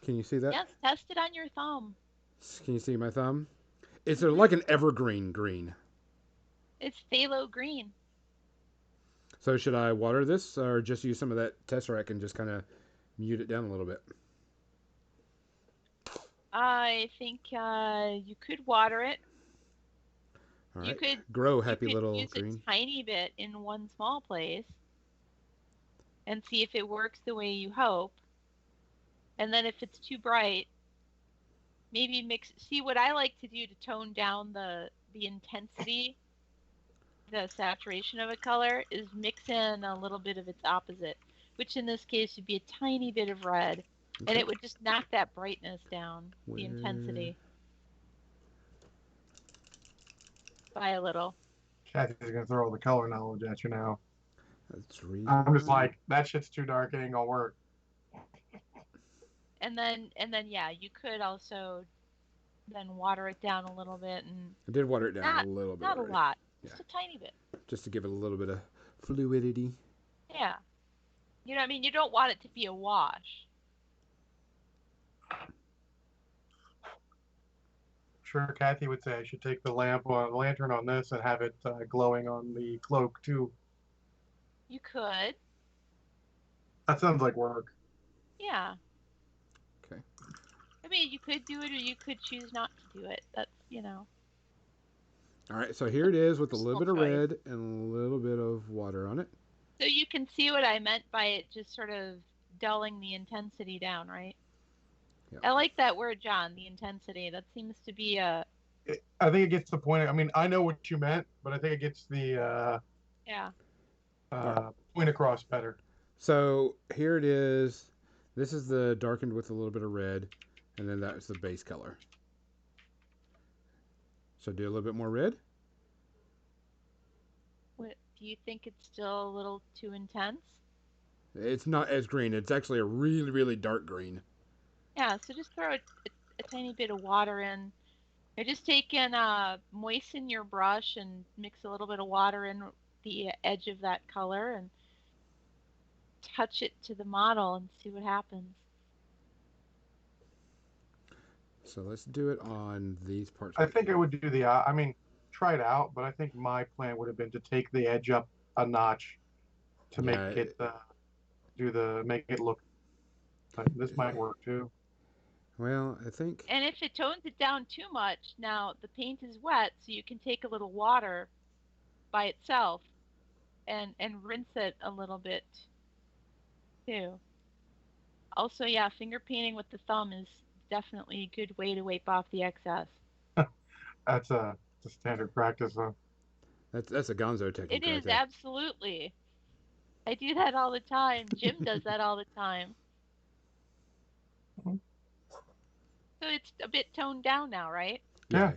Can you see that? Yes, test it on your thumb. Can you see my thumb? It's Mhm. like an evergreen green. It's phthalo green. So should I water this or just use some of that tesseract and just kind of mute it down a little bit? I think you could water it. All You right. could Grow, you happy could little use a green. tiny bit in one small place and see if it works the way you hope. And then if it's too bright, maybe mix. See, what I like to do to tone down the intensity, the saturation of a color, is mix in a little bit of its opposite, which in this case would be a tiny bit of red, and Okay. it would just knock that brightness down, the Where... intensity, by a little. Kathy's gonna throw all the color knowledge at you now. That's reason. I'm just like, that shit's too dark. It ain't gonna work. And then yeah, you could also then water it down a little bit, and I did water it down not a little bit not a already. lot, Yeah. just a tiny bit. Just to give it a little bit of fluidity. Yeah. You know what I mean? You don't want it to be a wash. sure Kathy would say I should take the lantern on this and have it glowing on the cloak too. You could. That sounds like work. Yeah. Okay. I mean, you could do it or you could choose not to do it. That's. All right, so here it is with a little Personal bit of choice. red and a little bit of water on it. So you can see what I meant by it just sort of dulling the intensity down, right? Yep. I like that word, John, the intensity. That seems to be I think it gets the point. I mean, I know what you meant, but I think it gets the yeah. All right. point across better. So here it is. This is the darkened with a little bit of red, and then that's the base color. So do a little bit more red. What, do you think it's still a little too intense? It's not as green. It's actually a really, really dark green. Yeah, so just throw a tiny bit of water in. Or just take and moisten your brush and mix a little bit of water in the edge of that color and touch it to the model and see what happens. So let's do it on these parts I right think I here. would do the. I mean, try it out, but I think my plan would have been to take the edge up a notch to make Yeah. it make it look. This might work too. Well, I think. And if it tones it down too much, now the paint is wet, so you can take a little water by itself and rinse it a little bit too. Also, yeah, finger painting with the thumb is definitely a good way to wipe off the excess. It's a standard practice. That's a Gonzo It technique right is there. absolutely. I do that all the time. Jim does that all the time. So it's a bit toned down now, right? Yeah. Yeah,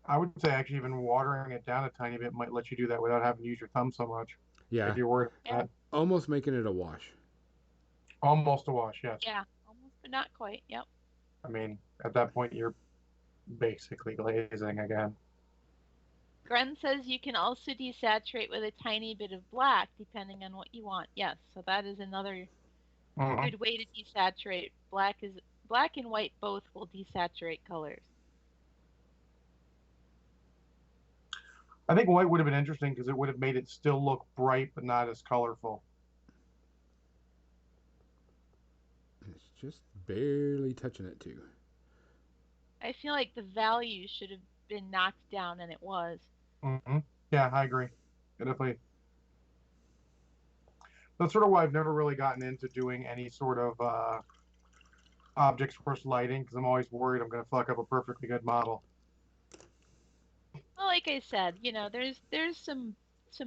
I would say actually even watering it down a tiny bit might let you do that without having to use your thumb so much. Yeah. If you're worried Yeah, about that. Almost making it a wash. Almost a wash, yes. yeah, almost, but not quite. Yep. I mean, at that point, you're basically glazing again. Gren says you can also desaturate with a tiny bit of black depending on what you want. Yes, so that is another Mhm. good way to desaturate. Black and white both will desaturate colors. I think white would have been interesting because it would have made it still look bright but not as colorful. It's just barely touching it too. I feel like the value should have been knocked down, and it was. Hmm. Yeah, I agree. It definitely. That's sort of why I've never really gotten into doing any sort of object source lighting because I'm always worried I'm going to fuck up a perfectly good model. Well, like I said, there's some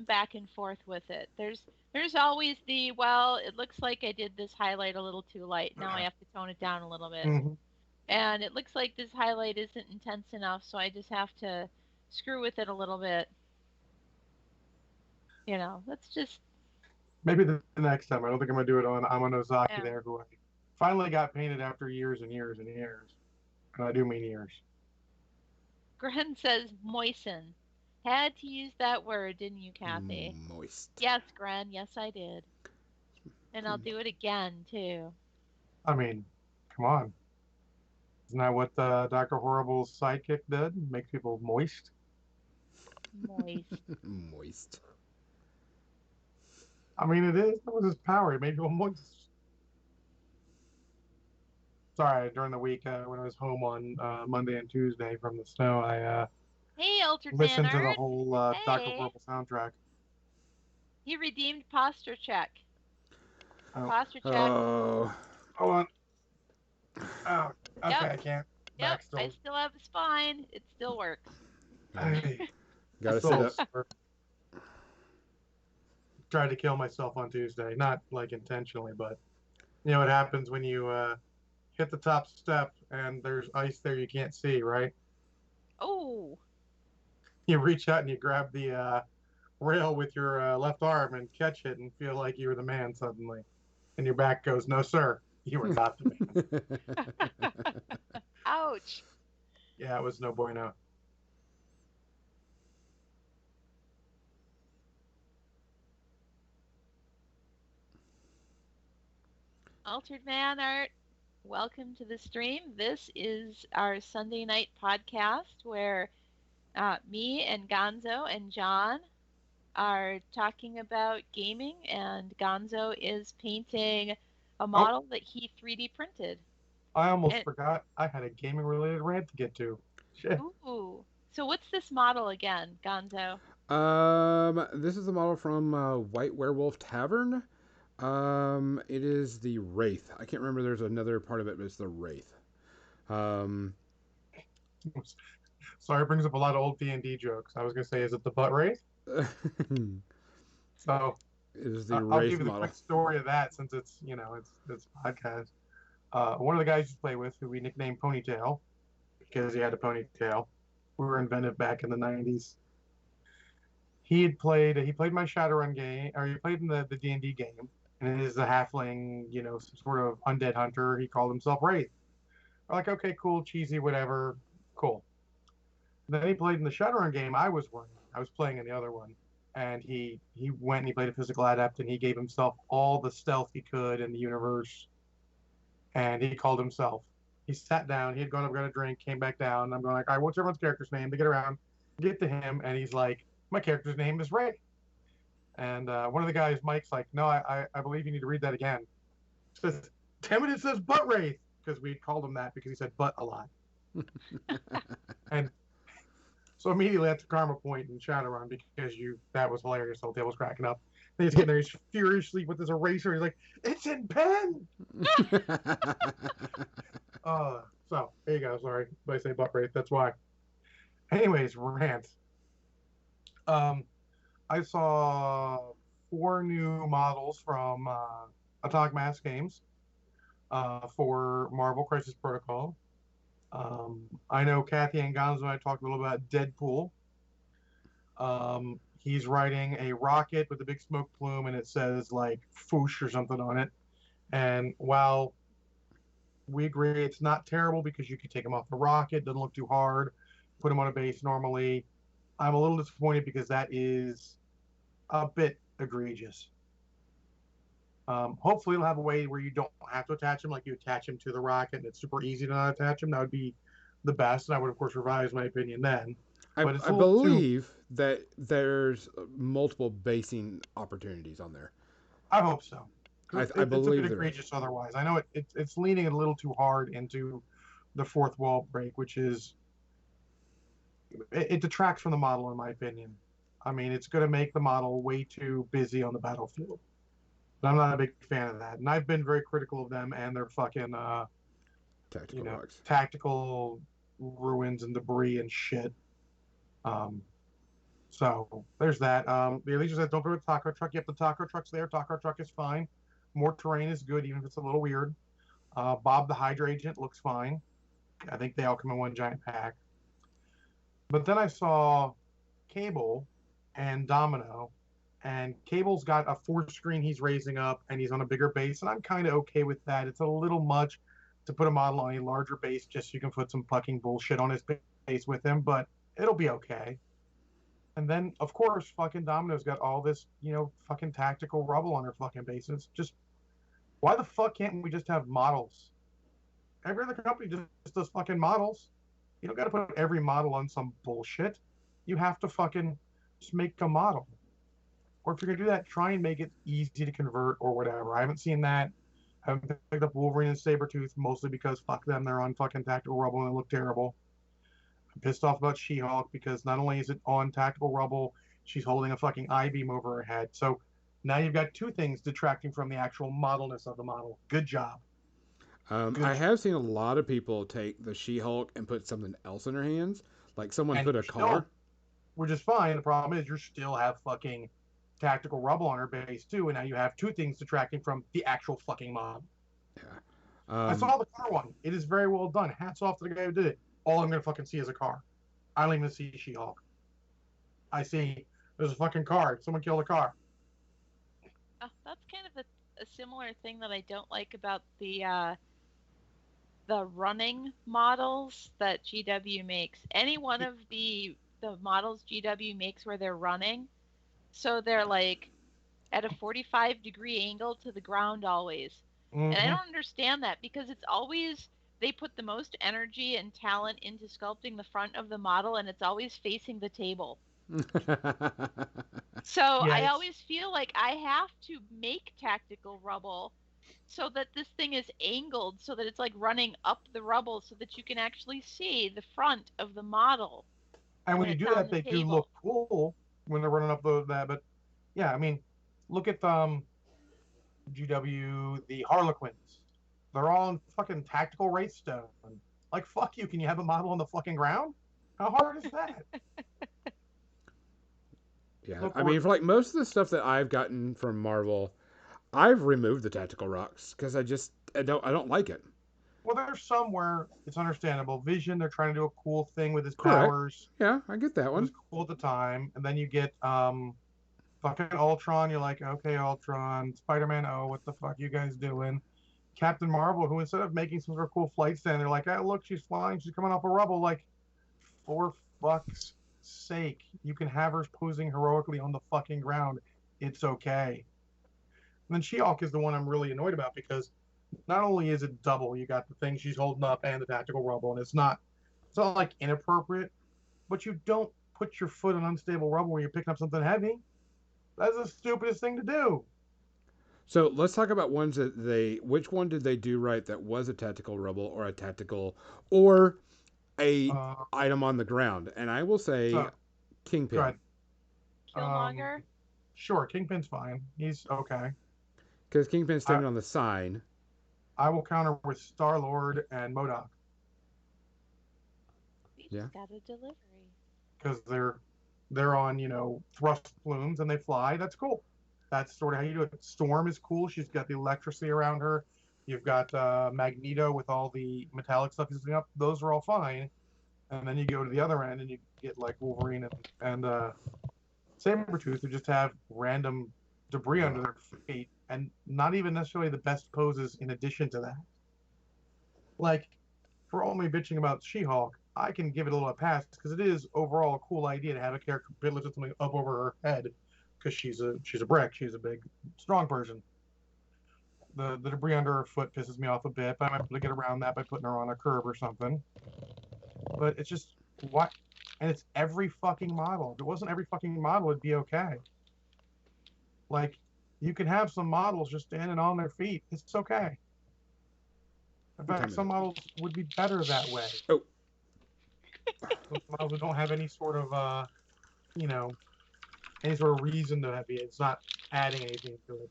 back and forth with it. There's always the, well, it looks like I did this highlight a little too light. Now I have to tone it down a little bit. Hmm. And it looks like this highlight isn't intense enough, so I just have to screw with it a little bit. That's just, Maybe the next time. I don't think I'm going to do it on Amanozaki yeah. there, who I finally got painted after years and years and years. And I do mean years. Gren says moisten. Had to use that word, didn't you, Kathy? Moist. Yes, Gren. Yes, I did. And I'll do it again, too. I mean, come on. Isn't that what Dr. Horrible's sidekick did? Make people moist? Moist. Moist. I mean, it is. That was his power. He made people moist. Sorry, during the week when I was home on Monday and Tuesday from the snow, I Hey, Altered Man listened to the Art. whole Dr. Hey. Horrible soundtrack. He redeemed posture check. Oh, Posture check. Oh. hold on. Oh, okay, Yep. I can't. Yep. Back still. I still have a spine. It still works. Hey, Gotta sit still up. tried to kill myself on Tuesday. Not like intentionally, but you know what happens when you hit the top step and there's ice there you can't see, right? Oh. You reach out and you grab the rail with your left arm and catch it and feel like you were the man suddenly. And your back goes, no, sir, you are not the man. Ouch. Yeah, it was no bueno. Altered Man Art. Welcome to the stream. This is our Sunday night podcast where me and Gonzo and John are talking about gaming, and Gonzo is painting a Oh, model that he 3D printed. I almost And forgot I had a gaming related rant to get to. Shit. ooh, so what's this model again, Gonzo? This is a model from White Werewolf Tavern. It is the Wraith. I can't remember. There's another part of it, but it's the Wraith. Um, Sorry, it brings up a lot of old D&D jokes. I was gonna say, is it the butt wraith? it So is the I'll give Wraith you the model. quick story of that since it's podcast. One of the guys you play with, who we nicknamed Ponytail because he had a ponytail. We were inventive back in the '90s. He played my Shadowrun game, or he played in the D&D game, and it is a halfling, some sort of undead hunter. He called himself Wraith. We're like, okay, cool, cheesy, whatever, cool. Then he played in the Shadowrun game I was running. I was playing in the other one, and he went and he played a physical adept, and he gave himself all the stealth he could in the universe, and he called himself. He sat down. He had gone up, got a drink, came back down. And I'm going like, all right, what's everyone's character's name? They get around, get to him, and he's like, my character's name is Ray. And one of the guys, Mike's like, no, I believe you need to read that again. It says, damn it, it says butt wraith, because we called him that because he said butt a lot. And so immediately that's a karma point in Shadowrun because that was hilarious. The whole table was cracking up. And he's getting there, he's furiously with his eraser. He's like, it's in pen. So there you go. Sorry, but I say butt wraith. That's why. Anyways, rant. Um, I saw 4 new models from Atomic Mass Games for Marvel Crisis Protocol. I know Kathy and Gonzo and I talked a little about Deadpool. He's riding a rocket with a big smoke plume, and it says like "foosh" or something on it. And while we agree it's not terrible because you can take him off the rocket, doesn't look too hard, put him on a base normally, I'm a little disappointed because that is a bit egregious. Hopefully, it'll have a way where you don't have to attach him, like you attach him to the rocket, and it's super easy to not attach him. That would be the best, and I would, of course, revise my opinion then. But it's I a little too. believe that there's multiple basing opportunities on there. I hope so. I It's a bit believe there is. egregious otherwise. I know it's leaning a little too hard into the fourth wall break, which is it detracts from the model, in my opinion. I mean, it's going to make the model way too busy on the battlefield. But I'm not a big fan of that, and I've been very critical of them and their fucking Tactical rocks. tactical ruins and debris and shit. Um, so there's that. The Allegiant says don't go with the taco truck. Yep, the taco truck's there. Taco truck is fine. More terrain is good, even if it's a little weird. Bob the Hydra agent looks fine. I think they all come in one giant pack. But then I saw Cable and Domino, and Cable's got a 4 screen he's raising up, and he's on a bigger base, and I'm kind of okay with that. It's a little much to put a model on a larger base just so you can put some fucking bullshit on his base with him, but it'll be okay. And then, of course, fucking Domino's got all this, fucking tactical rubble on her fucking bases. Just why the fuck can't we just have models? Every other company just does fucking models. You don't got to put every model on some bullshit. You have to fucking just make a model. Or if you're gonna do that, try and make it easy to convert or whatever. I haven't seen that. I haven't picked up Wolverine and Sabretooth mostly because fuck them, they're on fucking Tactical Rubble and they look terrible. I'm pissed off about She-Hulk because not only is it on Tactical Rubble, she's holding a fucking I-beam over her head. So now you've got 2 things detracting from the actual modelness of the model. Good job. I have seen a lot of people take the She-Hulk and put something else in her hands, like someone And put a car. which is fine. The problem is you still have fucking Tactical Rubble on her base too, and now you have 2 things detracting from the actual fucking model. Yeah. I saw the car one. It is very well done. Hats off to the guy who did it. All I'm gonna fucking see is a car. I don't even see She-Hulk. I see there's a fucking car. Someone killed a car. That's kind of a similar thing that I don't like about the running models that GW makes. Any one of the models GW makes where they're running, so they're like at a 45-degree angle to the ground always. And I Mm-hmm. don't understand that because it's always they put the most energy and talent into sculpting the front of the model and it's always facing the table. So Yeah, I it's always feel like I have to make tactical rubble so that this thing is angled so that it's like running up the rubble so that you can actually see the front of the model and when when you it's do on that, the they do look table. cool when they're running up that. But yeah, I mean, look at GW the Harlequins. They're all in fucking tactical race stone. Like fuck you, can you have a model on the fucking ground? How hard is that? Yeah, Look, I or mean, for like most of the stuff that I've gotten from Marvel, I've removed the tactical rocks because I don't like it. well, there's somewhere it's understandable. Vision, they're trying to do a cool thing with his Correct. powers. Yeah, I get that It was one. cool at the time, and then you get fucking Ultron. You're like, okay, Ultron, Spider-Man. Oh, what the fuck you guys doing? Captain Marvel, who instead of making some sort of cool flight stand, they're like, oh look, she's flying, she's coming off a rubble. Like, for fuck's sake, you can have her posing heroically on the fucking ground. It's okay. And then She-Hulk is the one I'm really annoyed about because not only is it double, you got the thing she's holding up and the tactical rubble, and it's not like inappropriate, but you don't put your foot on unstable rubble when you're picking up something heavy. That's the stupidest thing to do. So let's talk about ones that which one did they do right that was a tactical rubble or a tactical or a Uh, item on the ground? And I will say so go Kingpin ahead. Um, Killmonger, sure, Kingpin's fine. He's okay. because Kingpin's I standing on the sign. I will counter with Star Lord and Modoc we Yeah. just got a delivery. because they're on thrust plumes and they fly. That's cool. That's sort of how you do it. Storm is cool. She's got the electricity around her. You've got Magneto with all the metallic stuff he's doing up. Those are all fine. And then you go to the other end and you get like Wolverine and Sabretooth who just have random debris under their feet and not even necessarily the best poses in addition to that. Like, for only bitching about She-Hulk, I can give it a little pass because it is overall a cool idea to have a character lift something up over her head because she's a brick, she's a big, strong person. The debris under her foot pisses me off a bit, but I'm able to get around that by putting her on a curb or something. But it's just what, and it's every fucking model. If it wasn't every fucking model, it'd be okay. Like, you can have some models just standing on their feet. It's okay. In What fact, time is some it? models would be better that way. Oh, Some models that don't have any sort of you know, any sort of reason to have it. It's not adding anything to it.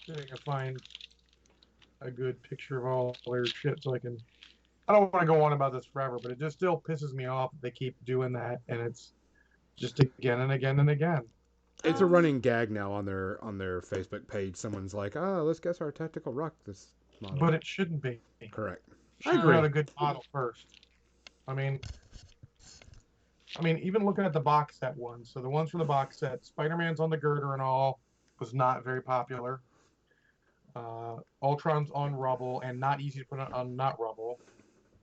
See if I can find a good picture of all their shit so I can. I don't want to go on about this forever, but it just still pisses me off that they keep doing that, and it's just again and again and again. it's a Um, running gag now on their Facebook page. Someone's like, "Oh, let's guess our tactical rock this model." But it shouldn't be. Correct. I Should put agree. out a good model first. I mean, even looking at the box set ones. So the ones from the box set, Spider-Man's on the girder and all was not very popular. Ultron's on rubble and not easy to put on not rubble.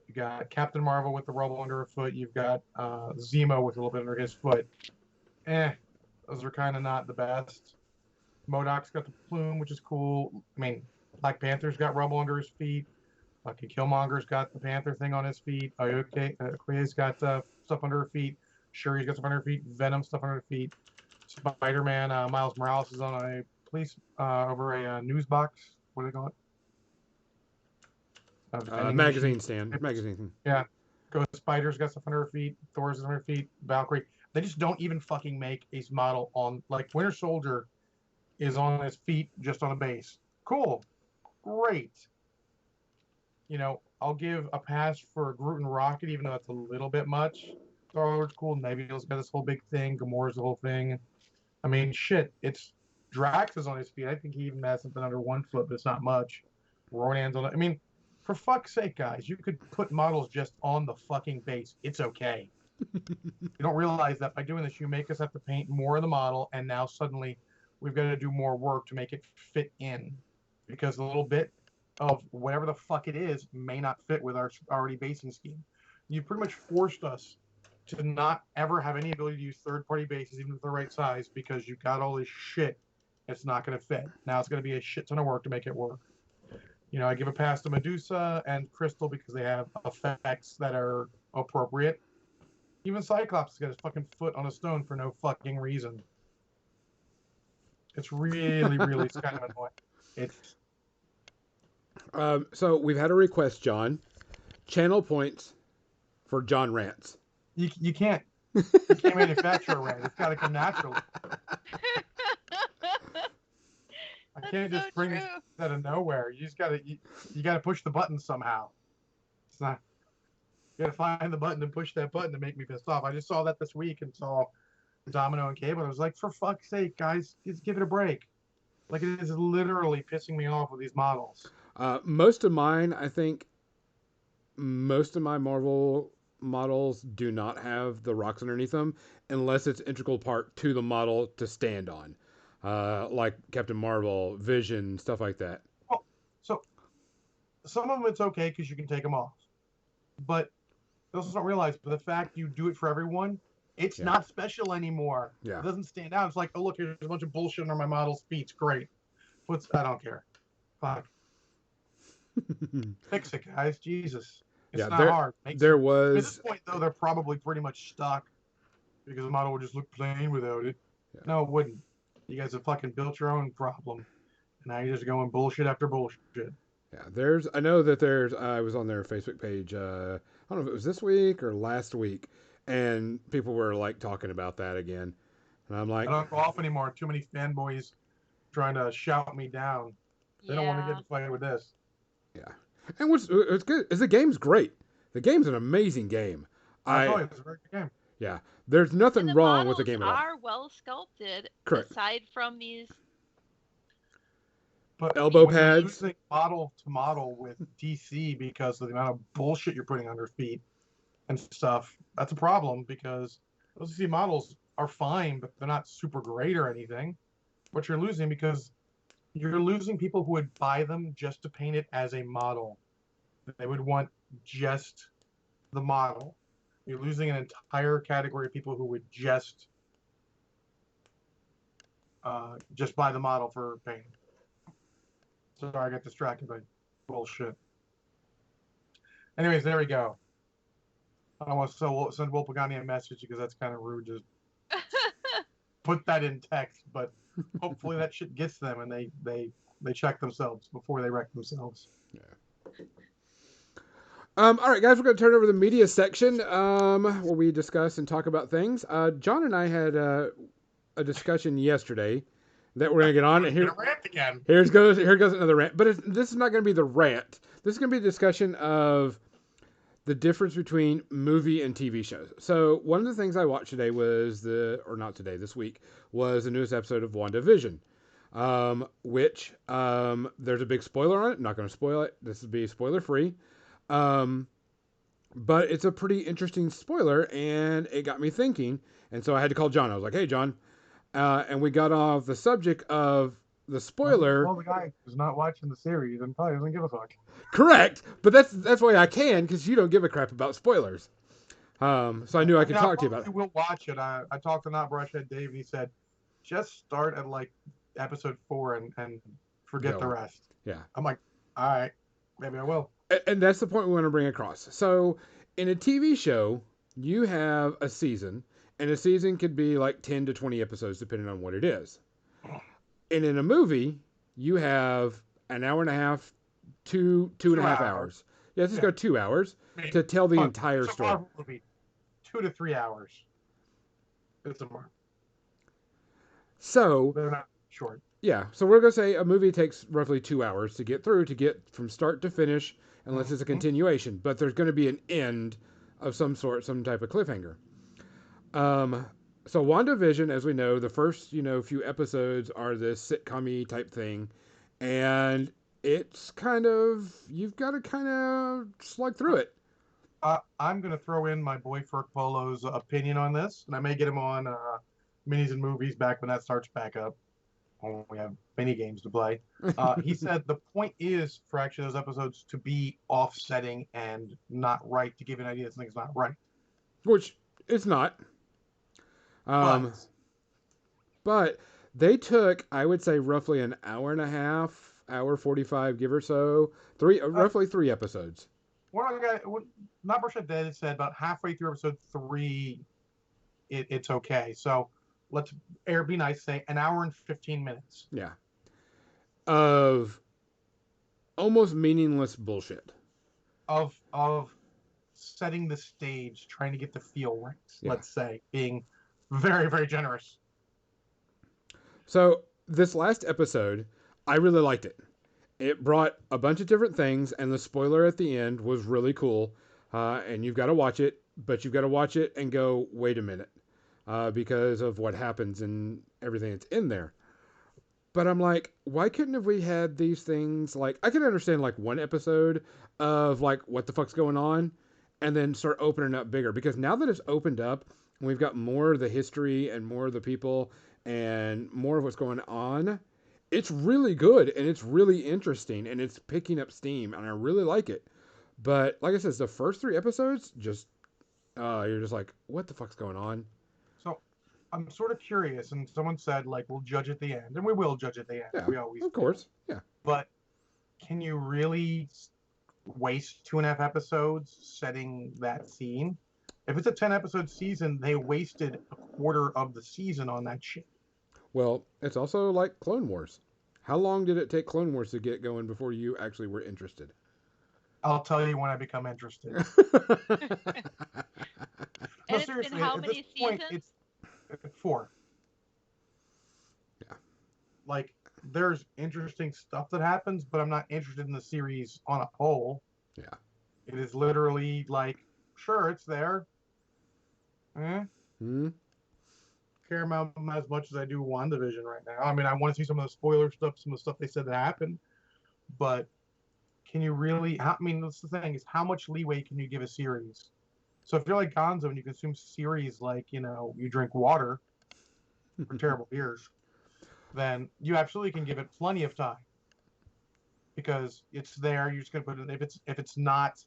You got Captain Marvel with the rubble under her foot. You've got Zemo with a little bit under his foot. Those are kind of not the best. Modoc's got the plume, which is cool. I mean, Black Panther's got rubble under his feet. Lucky Killmonger's got the Panther thing on his feet. Okoye's got stuff under her feet. Shuri's got stuff under her feet. Venom stuff under her feet. Spider-Man, Miles Morales is on a police over a news box. What do they call it? A vending machine. Magazine stand. Magazine. Yeah. Ghost Spider's got stuff under her feet. Thor's under her feet. Valkyrie. They just don't even fucking make a model on like Winter Soldier is on his feet just on a base. Cool. Great. I'll give a pass for Groot and Rocket, even though that's a little bit much. Star-Lord's cool. Nebula's got this whole big thing. Gamora's the whole thing. I mean, shit. It's Drax is on his feet. I think he even has something under one foot, but it's not much. Ronan's on it. I mean, for fuck's sake, guys, you could put models just on the fucking base. It's okay. You don't realize that by doing this, you make us have to paint more of the model, and now suddenly we've got to do more work to make it fit in because a little bit of whatever the fuck it is may not fit with our already basing scheme. You pretty much forced us to not ever have any ability to use third-party bases, even if they're the right size, because you got all this shit It's not going to fit. Now it's going to be a shit ton of work to make it work. I give a pass to Medusa and Crystal because they have effects that are appropriate. Even Cyclops has got his fucking foot on a stone for no fucking reason. It's really, really kind of annoying. It's So we've had a request, John. Channel points for John rants. you can't manufacture a rant. It's got to come naturally. I can't just bring it out of nowhere. You just gotta you gotta push the button somehow. It's not. You gotta find the button and push that button to make me pissed off. I just saw that this week and saw Domino and Cable. I was like, for fuck's sake, guys, just give it a break. Like, it is literally pissing me off with these models. Most of mine, I think, most of my Marvel models do not have the rocks underneath them unless it's integral part to the model to stand on. Like Captain Marvel, Vision, stuff like that. Well, so some of them it's okay because you can take them off. But you also don't realize, but the fact you do it for everyone, it's not special anymore. Yeah. It doesn't stand out. It's like, oh, look, here's a bunch of bullshit under my model's feet. Great. I don't care. Fuck. Fix it, guys. Jesus. It's not hard. At this point, though, they're probably pretty much stuck because the model would just look plain without it. Yeah. No, it wouldn't. You guys have fucking built your own problem. And now you're just going bullshit after bullshit. Yeah, I know that I was on their Facebook page, I don't know if it was this week or last week, and people were like talking about that again. And I'm like, I don't go off anymore. Too many fanboys trying to shout me down. They don't want to get fighted with this. Yeah. And what's good is the game's great. The game's an amazing game. It's a very good game. Yeah. There's nothing wrong with the game at all. The models are well sculpted. Correct. Aside from these. But elbow pads. You're losing model to model with DC because of the amount of bullshit you're putting on their feet and stuff. That's a problem because those DC models are fine, but they're not super great or anything. But you're losing because you're losing people who would buy them just to paint it as a model. They would want just the model. You're losing an entire category of people who would just buy the model for painting. Sorry, I got distracted by bullshit. Anyways, there we go. I don't want to send Will Pagani a message because that's kind of rude to put that in text, but hopefully that shit gets them and they check themselves before they wreck themselves. Yeah. All right, guys, we're going to turn over the media section where we discuss and talk about things. John and I had a discussion yesterday that we're going to get on. And here goes another rant. But this is not going to be the rant. This is going to be a discussion of the difference between movie and TV shows. So one of the things I watched today was this week, was the newest episode of WandaVision, which there's a big spoiler on it. I'm not going to spoil it. This will be spoiler free. But it's a pretty interesting spoiler, and it got me thinking. And so I had to call John. I was like, hey, John. And we got off the subject of the spoiler. Well, the guy who's not watching the series and probably doesn't give a fuck. Correct. But that's why I can, because you don't give a crap about spoilers. So I knew I could talk to you about it. We'll watch it. I talked to Not Brushhead Dave, and he said, just start at like episode 4 and forget the rest. Yeah. I'm like, all right, maybe I will. And that's the point we want to bring across. So in a TV show, you have a season, and a season could be like 10 to 20 episodes, depending on what it is. And in a movie, you have an hour and a half, two and a half hours. Yeah, let's just go 2 hours to tell the entire story. Movie, 2 to 3 hours. It's a mark. So they're not short. Yeah, so we're going to say a movie takes roughly 2 hours to get through, to get from start to finish, unless it's a continuation. But there's going to be an end of some sort, some type of cliffhanger. So WandaVision, as we know, the first, few episodes are this sitcom-y type thing. And it's you've got to kind of slug through it. I'm going to throw in my boy Ferk Polo's opinion on this. And I may get him on Minis and Movies back when that starts back up. We have many games to play. He said the point is for actually those episodes to be offsetting and not right, to give you an idea that something's not right. Which it's not. But They took, I would say, roughly an hour and a half, hour 45, give or so, roughly 3 episodes. One guy, not Bullshit Dead said about halfway through episode 3, it's okay. So let's be nice, say an hour and 15 minutes Yeah. Of almost meaningless bullshit. of setting the stage, trying to get the feel right. Yeah. Let's say being very, very generous. So this last episode, I really liked it. It brought a bunch of different things, and the spoiler at the end was really cool. And you've got to watch it, but you've got to watch it and go, wait a minute, because of what happens and everything that's in there. But I'm like, why couldn't have we had these things? Like, I can understand like one episode of like what the fuck's going on, and then start opening up bigger. Because now that it's opened up, and we've got more of the history and more of the people and more of what's going on, it's really good and it's really interesting and it's picking up steam and I really like it. But like I said, the first 3 episodes just you're just like, what the fuck's going on? So I'm sort of curious, and someone said like we'll judge at the end, and we will judge at the end. Yeah, We always of course. Yeah. But can you really waste 2.5 episodes setting that scene? If it's a 10-episode season, they wasted a quarter of the season on that shit. Well, it's also like Clone Wars. How long did it take Clone Wars to get going before you actually were interested? I'll tell you when I become interested. And it's been how many seasons? It's 4. Yeah. Like, there's interesting stuff that happens, but I'm not interested in the series on a whole. Yeah. It is literally like, sure, it's there. Care about them as much as I do WandaVision right now. I mean, I want to see some of the spoiler stuff, some of the stuff they said that happened, but can you really? I mean, that's the thing, is how much leeway can you give a series? So if you're like Gonzo and you consume series like, you drink water for terrible beers, then you absolutely can give it plenty of time because it's there. You're just gonna put it. If it's not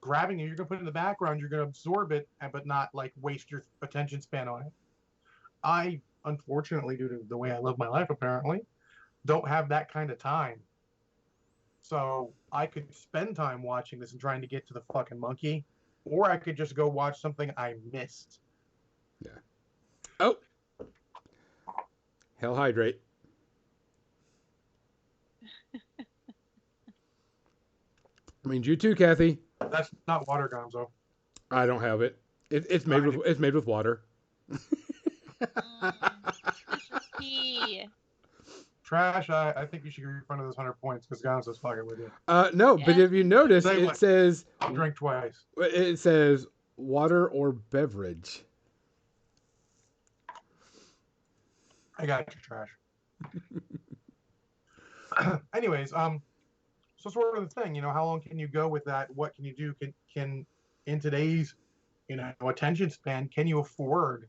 grabbing you, you're gonna put it in the background. You're gonna absorb it, but not like waste your attention span on it. I, unfortunately, due to the way I live my life, apparently, don't have that kind of time. So I could spend time watching this and trying to get to the fucking monkey, or I could just go watch something I missed. Yeah. Oh. Hell hydrate. I mean, you too, Kathy. That's not water, Gonzo. I don't have it. It's made with water. Pee. Trash. I think you should refund those 100 points because Gonzo's fucking with you. No, but if you notice, Say it what? says I'll drink twice. it says water or beverage. I got you, trash. Anyways, so sort of the thing, how long can you go with that? What can you do? Can in today's, attention span, can you afford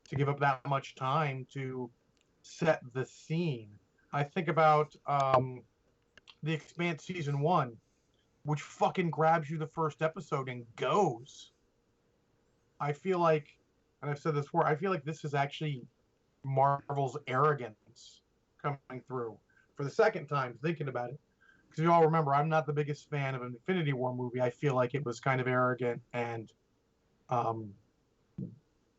to give up that much time to set the scene? I think about The Expanse season 1, which fucking grabs you the first episode and goes. I feel like, and I've said this before, I feel like this is actually Marvel's arrogance coming through for the second time thinking about it. Because you all remember, I'm not the biggest fan of an Infinity War movie. I feel like it was kind of arrogant and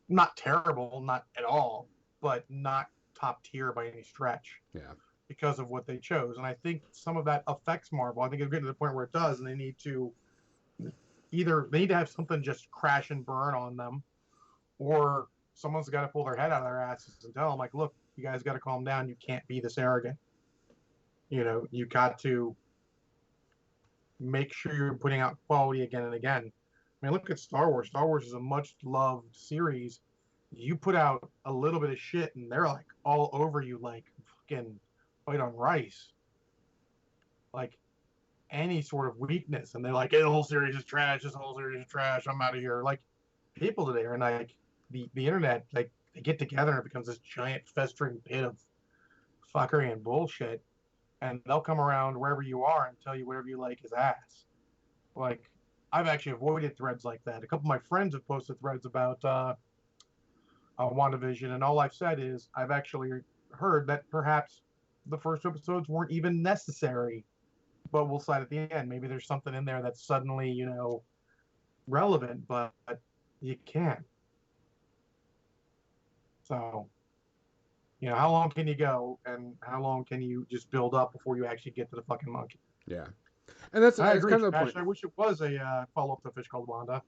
not terrible, not at all, but not top tier by any stretch. Yeah. Because of what they chose. And I think some of that affects Marvel. I think it's getting to the point where it does, and they need to have something just crash and burn on them, or someone's got to pull their head out of their asses and tell them, like, look, you guys got to calm down. You can't be this arrogant. You got to make sure you're putting out quality again and again. I mean, look at Star Wars. Star Wars is a much loved series. You put out a little bit of shit and they're like all over you like fucking white on rice. Like any sort of weakness. And they're like, hey, the whole series is trash. This whole series is trash. I'm out of here. Like people today are like the internet, like they get together and it becomes this giant festering pit of fuckery and bullshit. And they'll come around wherever you are and tell you whatever you like is ass. Like, I've actually avoided threads like that. A couple of my friends have posted threads about WandaVision, and all I've said is I've actually heard that perhaps the first episodes weren't even necessary, but we'll slide at the end. Maybe there's something in there that's suddenly, relevant, but you can't. So, how long can you go, and how long can you just build up before you actually get to the fucking monkey? Yeah, and that's I that's agree, kind of the point. Actually, I wish it was a follow-up to Fish Called Wanda.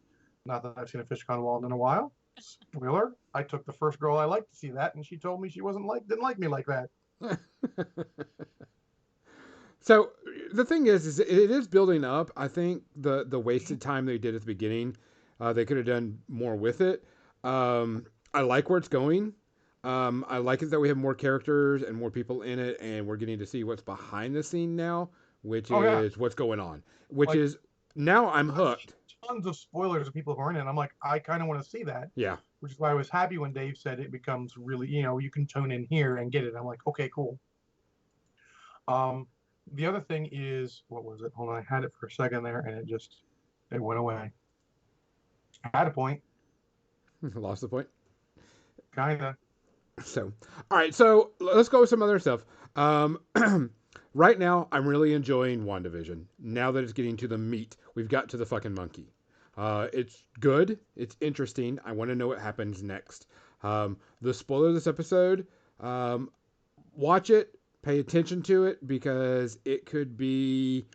Not that I've seen a Fish Called Wanda in a while. Spoiler: I took the first girl I liked to see that, and she told me she didn't like me like that. So the thing is it is building up. I think the wasted time they did at the beginning, they could have done more with it. I like where it's going. I like it that we have more characters and more people in it, and we're getting to see what's behind the scene now, which Oh yeah, is what's going on. Which like is now I'm hooked. tons of spoilers of people who aren't in. I'm like, I kind of want to see that, Yeah, which is why I was happy when Dave said it becomes really, you can tune in here and get it. I'm like, okay, cool. Um, the other thing is, what was it? Hold on, I had it for a second there, and it went away. I had a point, lost the point. kinda. So, all right. So let's go with some other stuff. Um, right now, I'm really enjoying WandaVision. Now that it's getting to the meat, we've got to the fucking monkey. It's good. It's interesting. I want to know what happens next. The spoiler of this episode, watch it, pay attention to it because it could be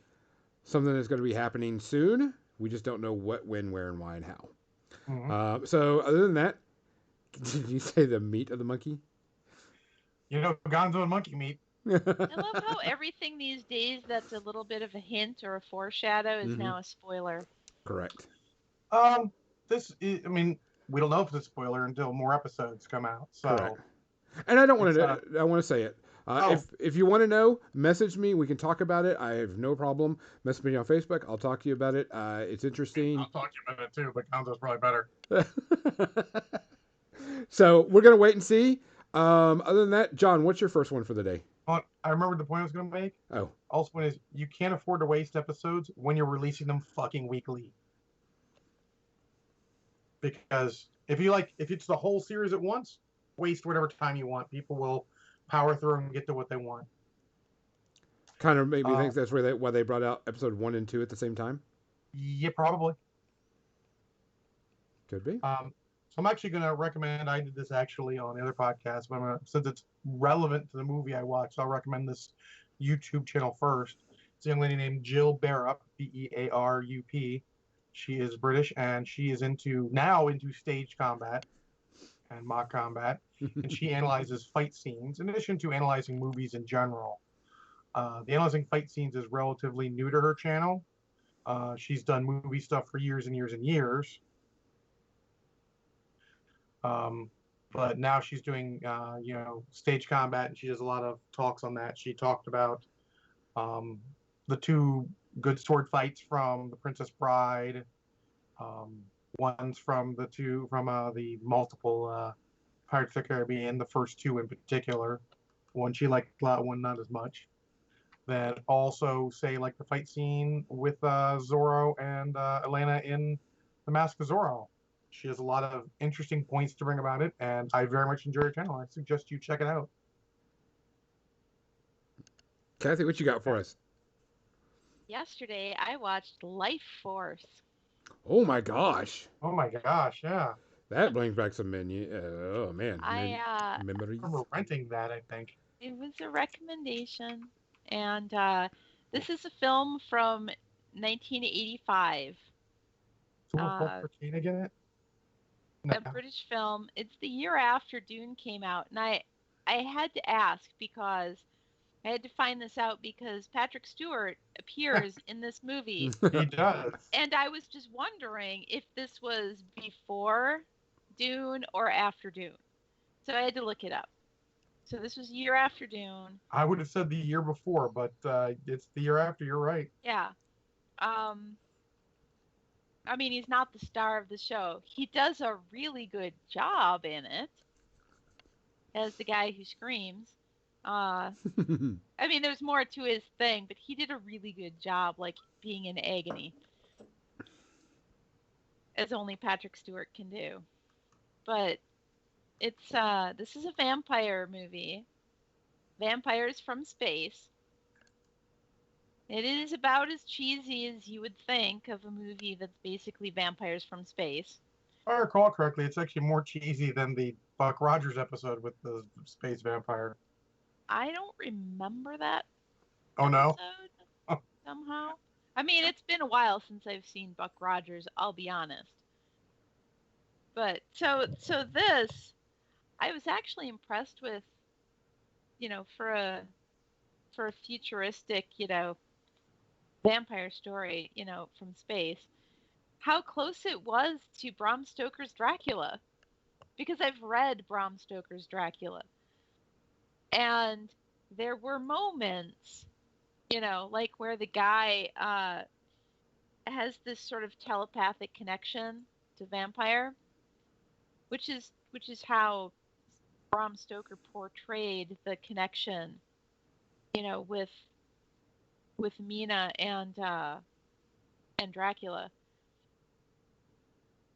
something that's going to be happening soon. We just don't know what, when, where, and why, and how. Hmm. So, other than that, did you say the meat of the monkey? Gonzo and monkey meat. I love how everything these days that's a little bit of a hint or a foreshadow is Mm-hmm. now a spoiler. Correct. Um, I mean, we don't know if it's a spoiler until more episodes come out. Correct. So And I don't want it's to. I want to say it. oh, If you want to know, message me. We can talk about it. I have no problem. Message me on Facebook. I'll talk to you about it. It's interesting. I'll talk to you about it too, but Gonzo's probably better. So we're gonna wait and see. Other than that, John, what's your first one for the day? I remember the point I was going to make. Oh, Also, one is you can't afford to waste episodes when you're releasing them fucking weekly. Because if it's the whole series at once, waste whatever time you want. People will power through and get to what they want. kind of made me Uh, think that's why they brought out episode 1 and 2 at the same time. yeah, probably. Could be. So I'm actually going to recommend. I did this actually on the other podcast, but since it's relevant to the movie I watched, I'll recommend this YouTube channel first. It's a young lady named Jill Bearup, Bearup. She is British and she is now into stage combat and mock combat, and she analyzes fight scenes in addition to analyzing movies in general. The analyzing fight scenes is relatively new to her channel. She's done movie stuff for years and years and years. Um, but now she's doing, stage combat, and she does a lot of talks on that. She talked about um, the two good sword fights from The Princess Bride, um, ones from the multiple Pirates of the Caribbean, the first two in particular. One she liked a lot, one not as much. That also say like the fight scene with Zorro and Elena in The Mask of Zorro. She has a lot of interesting points to bring about it, and I very much enjoy her channel. I suggest you check it out. Kathy, what you got for us? Yesterday, I watched Life Force. Oh my gosh, Oh my gosh, yeah. that brings back some menu. Oh man, I memories. I remember renting that, I think. It was a recommendation, and this is a film from 1985. So was Paul Uh, Cortina get it? No. a British film. It's the year after Dune came out, and I had to ask because I had to find this out because Patrick Stewart appears in this movie, He does. and I was just wondering if this was before Dune or after Dune. So I had to look it up. So this was year after Dune. I would have said the year before, but it's the year after. You're right. Yeah. Um, I mean, he's not the star of the show. He does a really good job in it as the guy who screams. I mean, there's more to his thing, but he did a really good job, like being in agony, as only Patrick Stewart can do. But it's this is a vampire movie, Vampires from Space. It is about as cheesy as you would think of a movie that's basically vampires from space. If I recall correctly, it's actually more cheesy than the Buck Rogers episode with the space vampire. I don't remember that Oh no. episode somehow. I mean, it's been a while since I've seen Buck Rogers, I'll be honest. But so this, I was actually impressed with, for a futuristic, vampire story, from space, how close it was to Bram Stoker's Dracula, because I've read Bram Stoker's Dracula. And there were moments, like where the guy has this sort of telepathic connection to vampire, which is how Bram Stoker portrayed the connection, with Mina and Dracula.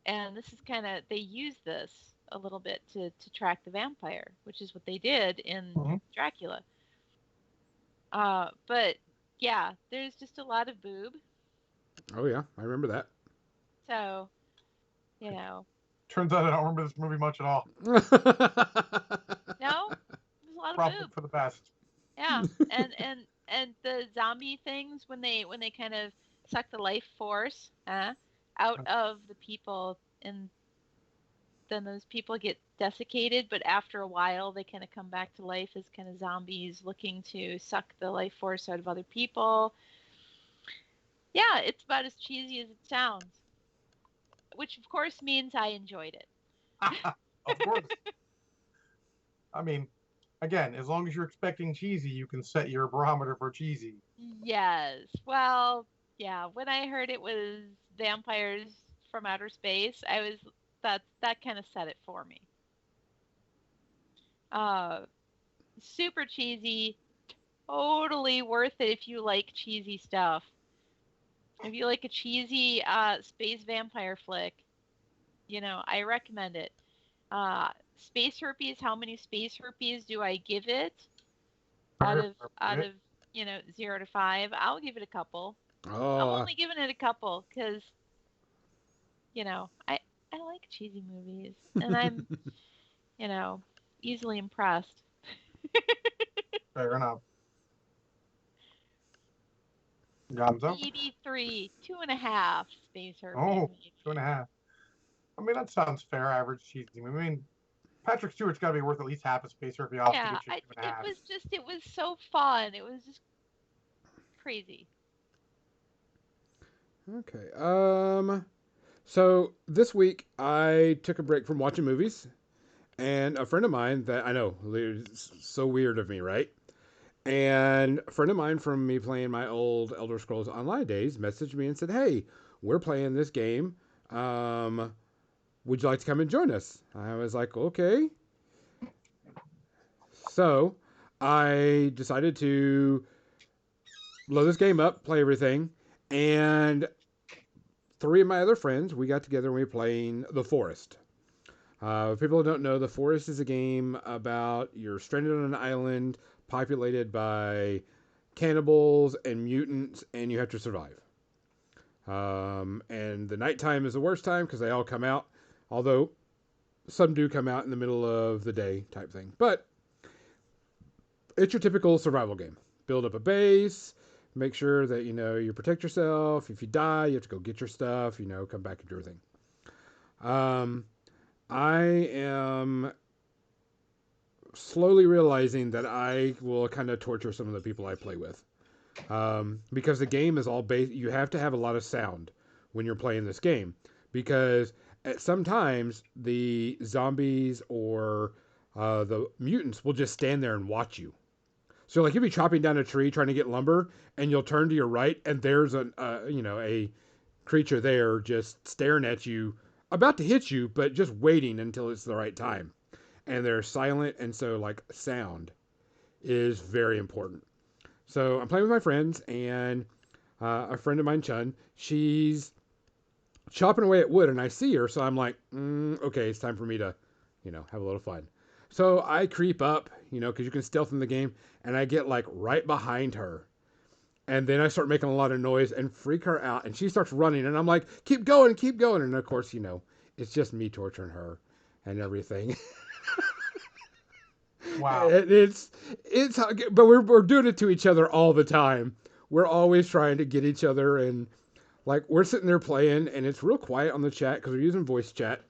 And this is kind of, they use this a little bit to track the vampire, which is what they did in Dracula. But yeah, there's just a lot of boob. Oh yeah, I remember that. So, Turns out I don't remember this movie much at all. no, there's a lot of Probably boob. for the best. Yeah, and the zombie things, when they kind of suck the life force out of the people, and then those people get desiccated, but after a while they kind of come back to life as kind of zombies looking to suck the life force out of other people. Yeah, it's about as cheesy as it sounds, which of course means I enjoyed it. Of course. I mean, again, as long as you're expecting cheesy, you can set your barometer for cheesy. Yes. Well, yeah, when I heard it was vampires from outer space, that kind of set it for me. Super cheesy, totally worth it if you like cheesy stuff. If you like a cheesy space vampire flick, I recommend it. Space herpes, how many space herpes do I give it? Out of 0 to 5, I'll give it a couple. Oh, I'm only giving it a couple because, I like cheesy movies, and I'm, easily impressed. Fair enough. Gonzo? 83, 2.5 space herpes. Oh, 2.5. I mean, that sounds fair, average cheesy movie. I mean, Patrick Stewart's got to be worth at least half a space herpes off to get you 2.5. It was so fun. It was just crazy. Okay. So this week I took a break from watching movies, and a friend of mine that I know, it's so weird of me, right? And a friend of mine from me playing my old Elder Scrolls Online days messaged me and said, "Hey, we're playing this game. Would you like to come and join us?" I was like, "Okay." So I decided to load this game up, play everything, and 3 of my other friends, we got together and we were playing The Forest. People who don't know, The Forest is a game about you're stranded on an island populated by cannibals and mutants, and you have to survive. And the nighttime is the worst time because they all come out, although some do come out in the middle of the day type thing. But it's your typical survival game. Build up a base, make sure that, you protect yourself. If you die, you have to go get your stuff, come back and do everything. I am slowly realizing that I will kind of torture some of the people I play with. Because the game is all based, you have to have a lot of sound when you're playing this game. Because sometimes the zombies or the mutants will just stand there and watch you. So like you'll be chopping down a tree trying to get lumber, and you'll turn to your right, and there's a creature there just staring at you, about to hit you, but just waiting until it's the right time. And they're silent, and so like sound is very important. So I'm playing with my friends, and a friend of mine, Chun, she's chopping away at wood, and I see her, so I'm like, okay, it's time for me to, have a little fun. So I creep up, because you can stealth in the game, and I get like right behind her. And then I start making a lot of noise and freak her out. And she starts running. And I'm like, keep going, keep going. And of course, it's just me torturing her and everything. Wow. it's, but we're doing it to each other all the time. We're always trying to get each other. And like, we're sitting there playing, and it's real quiet on the chat because we're using voice chat.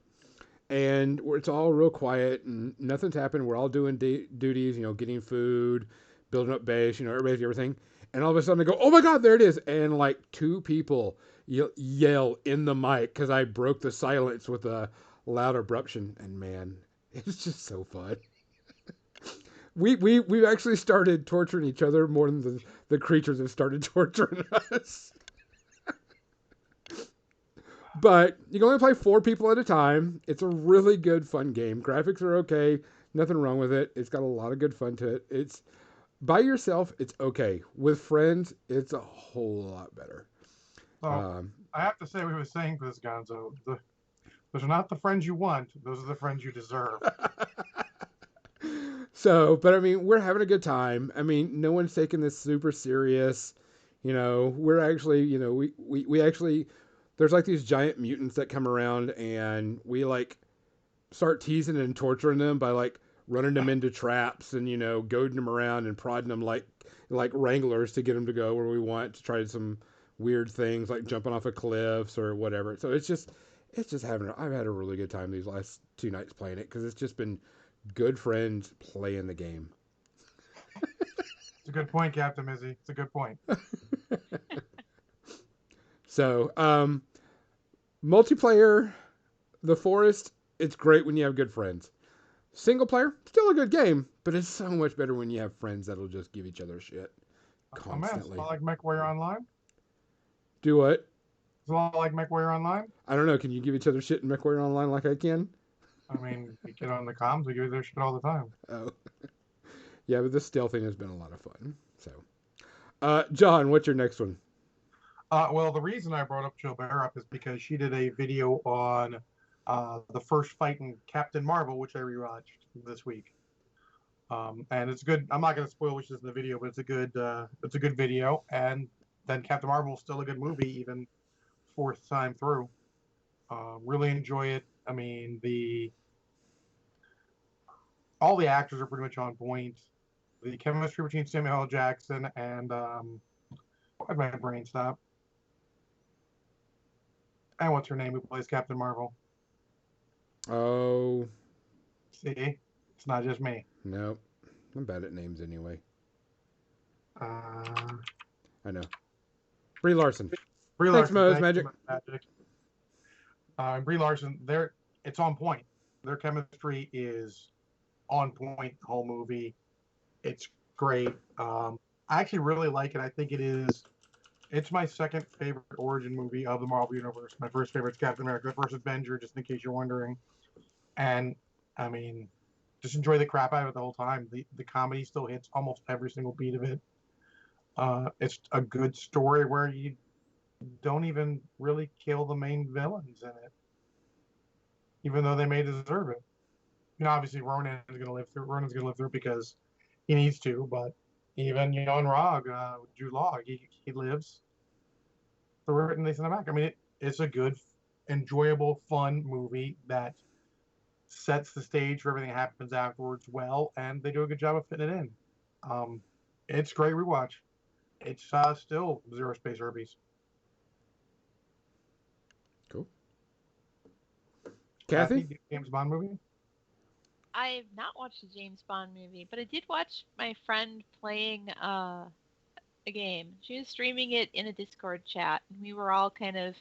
And it's all real quiet and nothing's happened. We're all doing duties, getting food, building up base, everybody's everything. And all of a sudden I go, oh my God, there it is. And like two people yell in the mic because I broke the silence with a loud abruption. And man, it's just so fun. We've actually started torturing each other more than the creatures have started torturing us. But you can only play 4 people at a time. It's a really good, fun game. Graphics are okay. Nothing wrong with it. It's got a lot of good fun to it. It's by yourself, it's okay. With friends, it's a whole lot better. So I have to say, we were saying for this, Gonzo, those are not the friends you want. Those are the friends you deserve. So, but I mean, we're having a good time. I mean, no one's taking this super serious. We're actually, we actually, there's like these giant mutants that come around, and we like start teasing and torturing them by like running them into traps and goading them around and prodding them like wranglers to get them to go where we want to try some weird things like jumping off of cliffs or whatever. So it's just I've had a really good time these last 2 nights playing it because it's just been good friends playing the game. It's a good point, Captain Mizzy. It's a good point. So multiplayer, the forest, it's great when you have good friends. Single player, still a good game, but it's so much better when you have friends that'll just give each other shit Oh man, it's constantly. not like MechWarrior Online. Do what? It's a lot like MechWarrior Online. I don't know. Can you give each other shit in MechWarrior Online like I can? I mean, we get on the comms, we give their shit all the time. Oh, yeah, but this stealthing has been a lot of fun. So, John, what's your next one? Well, the reason I brought up Jill Barrett is because she did a video on the first fight in Captain Marvel, which I rewatched this week. And it's good. I'm not going to spoil which is in the video, but it's a good video. And then Captain Marvel is still a good movie, even fourth time through. Really enjoy it. I mean, all the actors are pretty much on point. The chemistry between Samuel L. Jackson and why did my brain stop? And what's her name who plays Captain Marvel? Oh, See, it's not just me. no. I'm bad at names anyway. Uh, I know. Brie Larson. Brie Thanks, Larson, Mo's thank you, Magic. Magic. Brie Larson, it's on point. Their chemistry is on point the whole movie. It's great. I actually really like it. I think it's my second favorite origin movie of the Marvel Universe. My first favorite is Captain America, the first Avenger, just in case you're wondering. And I mean, just enjoy the crap out of it the whole time. The comedy still hits almost every single beat of it. It's a good story where you don't even really kill the main villains in it, even though they may deserve it. Obviously Ronan's gonna live through it because he needs to. But even in Rog, Jude Law, he lives through it, and they send him back. I mean, it's a good, enjoyable, fun movie that sets the stage for everything that happens afterwards well, and they do a good job of fitting it in. It's a great rewatch. It's still Zero Space Herbies. Cool. Kathy, Kathy? James Bond movie? I've not watched a James Bond movie, but I did watch my friend playing a game. She was streaming it in a Discord chat, and we were all kind of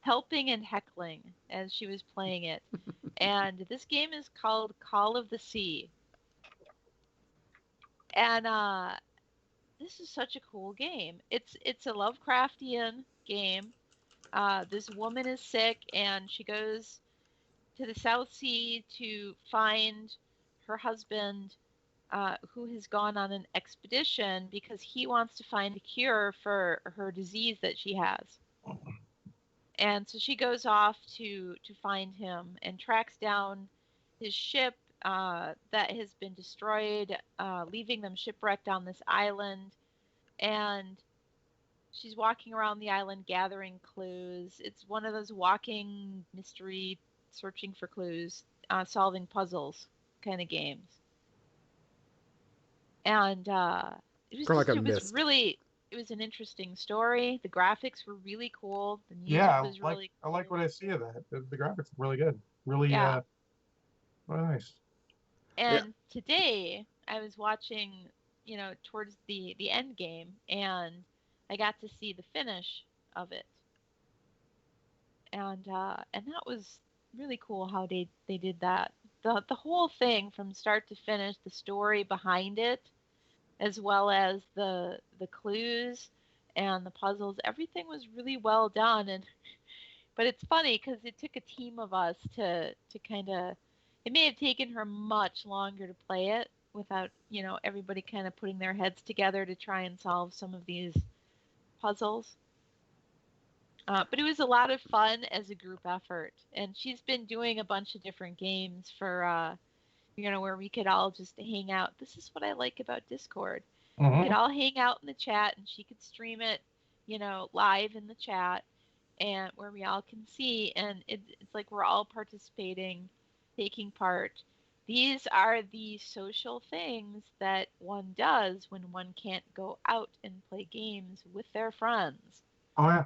helping and heckling as she was playing it. And this game is called Call of the Sea. And this is such a cool game. It's a Lovecraftian game. This woman is sick, and she goes to the South Sea to find her husband, who has gone on an expedition because he wants to find a cure for her disease that she has. And so she goes off to find him and tracks down his ship, that has been destroyed, leaving them shipwrecked on this island. And she's walking around the island gathering clues. It's one of those walking mystery, searching for clues, solving puzzles kind of games. And Kind of like a Myst. It was an interesting story. The graphics were really cool. The music Yeah, was really I cool. like what I see of that. The graphics are really good. Really, Yeah. really nice. And today I was watching, towards the end game, and I got to see the finish of it. And that was really cool how they did that. The whole thing from start to finish, the story behind it, as well as the clues and the puzzles, everything was really well done. And but it's funny because it took a team of us to kind of. It may have taken her much longer to play it without everybody kind of putting their heads together to try and solve some of these puzzles. But it was a lot of fun as a group effort, and she's been doing a bunch of different games for where we could all just hang out. This is what I like about Discord. We could all hang out in the chat, and she could stream it, live in the chat, and where we all can see, and it's like we're all participating, taking part. These are the social things that one does when one can't go out and play games with their friends. Oh yeah,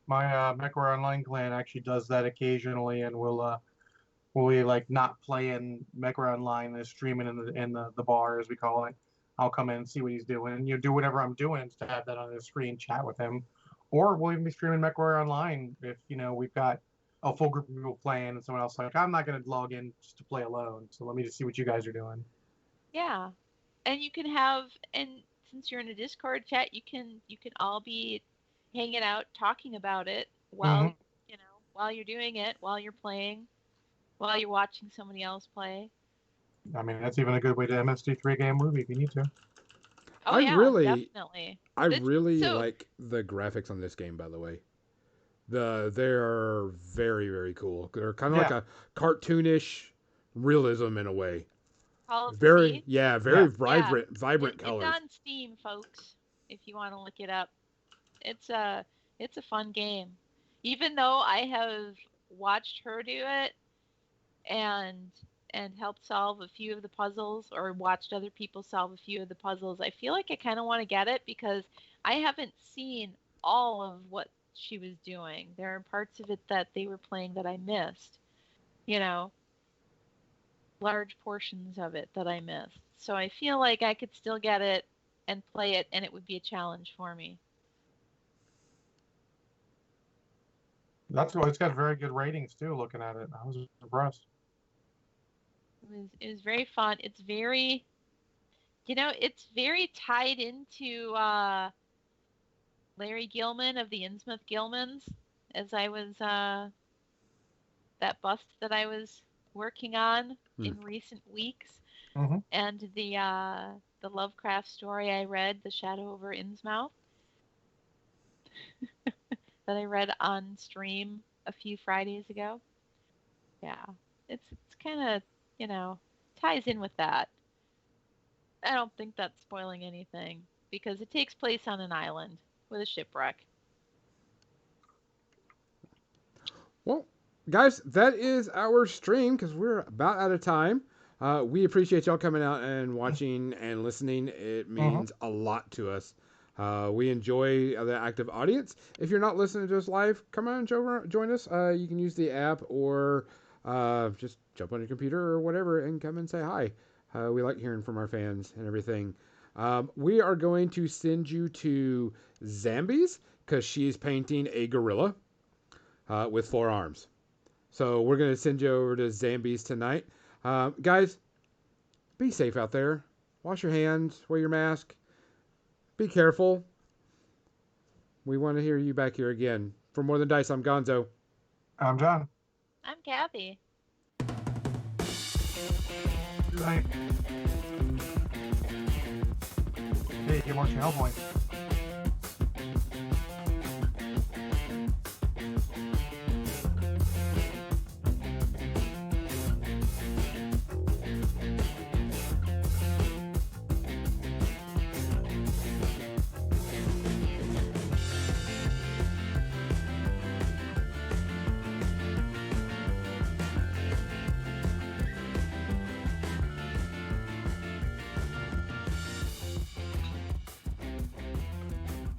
my MechWarrior Online clan actually does that occasionally, and will we like not play in MechWarrior Online and streaming in the bar as we call it. I'll come in and see what he's doing, and do whatever I'm doing to have that on the screen, chat with him, or we'll even be streaming MechWarrior Online if we've got a full group of people playing, and someone else like I'm not going to log in just to play alone, so let me just see what you guys are doing. Yeah, and you can have, and since you're in a Discord chat, you can all be hanging out, talking about it while while you're doing it, while you're playing, while you're watching somebody else play. I mean, that's even a good way to MSD3 game movie if you need to. Oh definitely. I really like the graphics on this game, by the way. They're very, very cool. They're kind of like a cartoonish realism in a way. Very vibrant colors. It's on Steam, folks. If you want to look it up, it's a fun game. Even though I have watched her do it and helped solve a few of the puzzles, or watched other people solve a few of the puzzles, I feel like I kind of want to get it because I haven't seen all of what she was doing. There are parts of it that they were playing that I missed. Large portions of it that I missed. So I feel like I could still get it and play it, and it would be a challenge for me. That's why it's got very good ratings too. Looking at it, I was impressed. It was very fun. It's very, it's very tied into Larry Gilman of the Innsmouth Gilmans, as I was that bust that I was working on in recent weeks, and the Lovecraft story I read, The Shadow over Innsmouth, that I read on stream a few Fridays ago. Yeah, it's kind of ties in with that. I don't think that's spoiling anything because it takes place on an island with a shipwreck. Well, guys, that is our stream because we're about out of time. We appreciate y'all coming out and watching and listening. It means a lot to us. We enjoy the active audience. If you're not listening to us live, come on and join us. You can use the app or just jump on your computer or whatever and come and say hi. We like hearing from our fans and everything. We are going to send you to Zambies because she's painting a gorilla with 4 arms. So we're going to send you over to Zambies tonight. Guys, be safe out there. Wash your hands. Wear your mask. Be careful. We want to hear you back here again. For More Than Dice, I'm Gonzo. I'm John. I'm Kathy. Good night. Hey, get more channel points.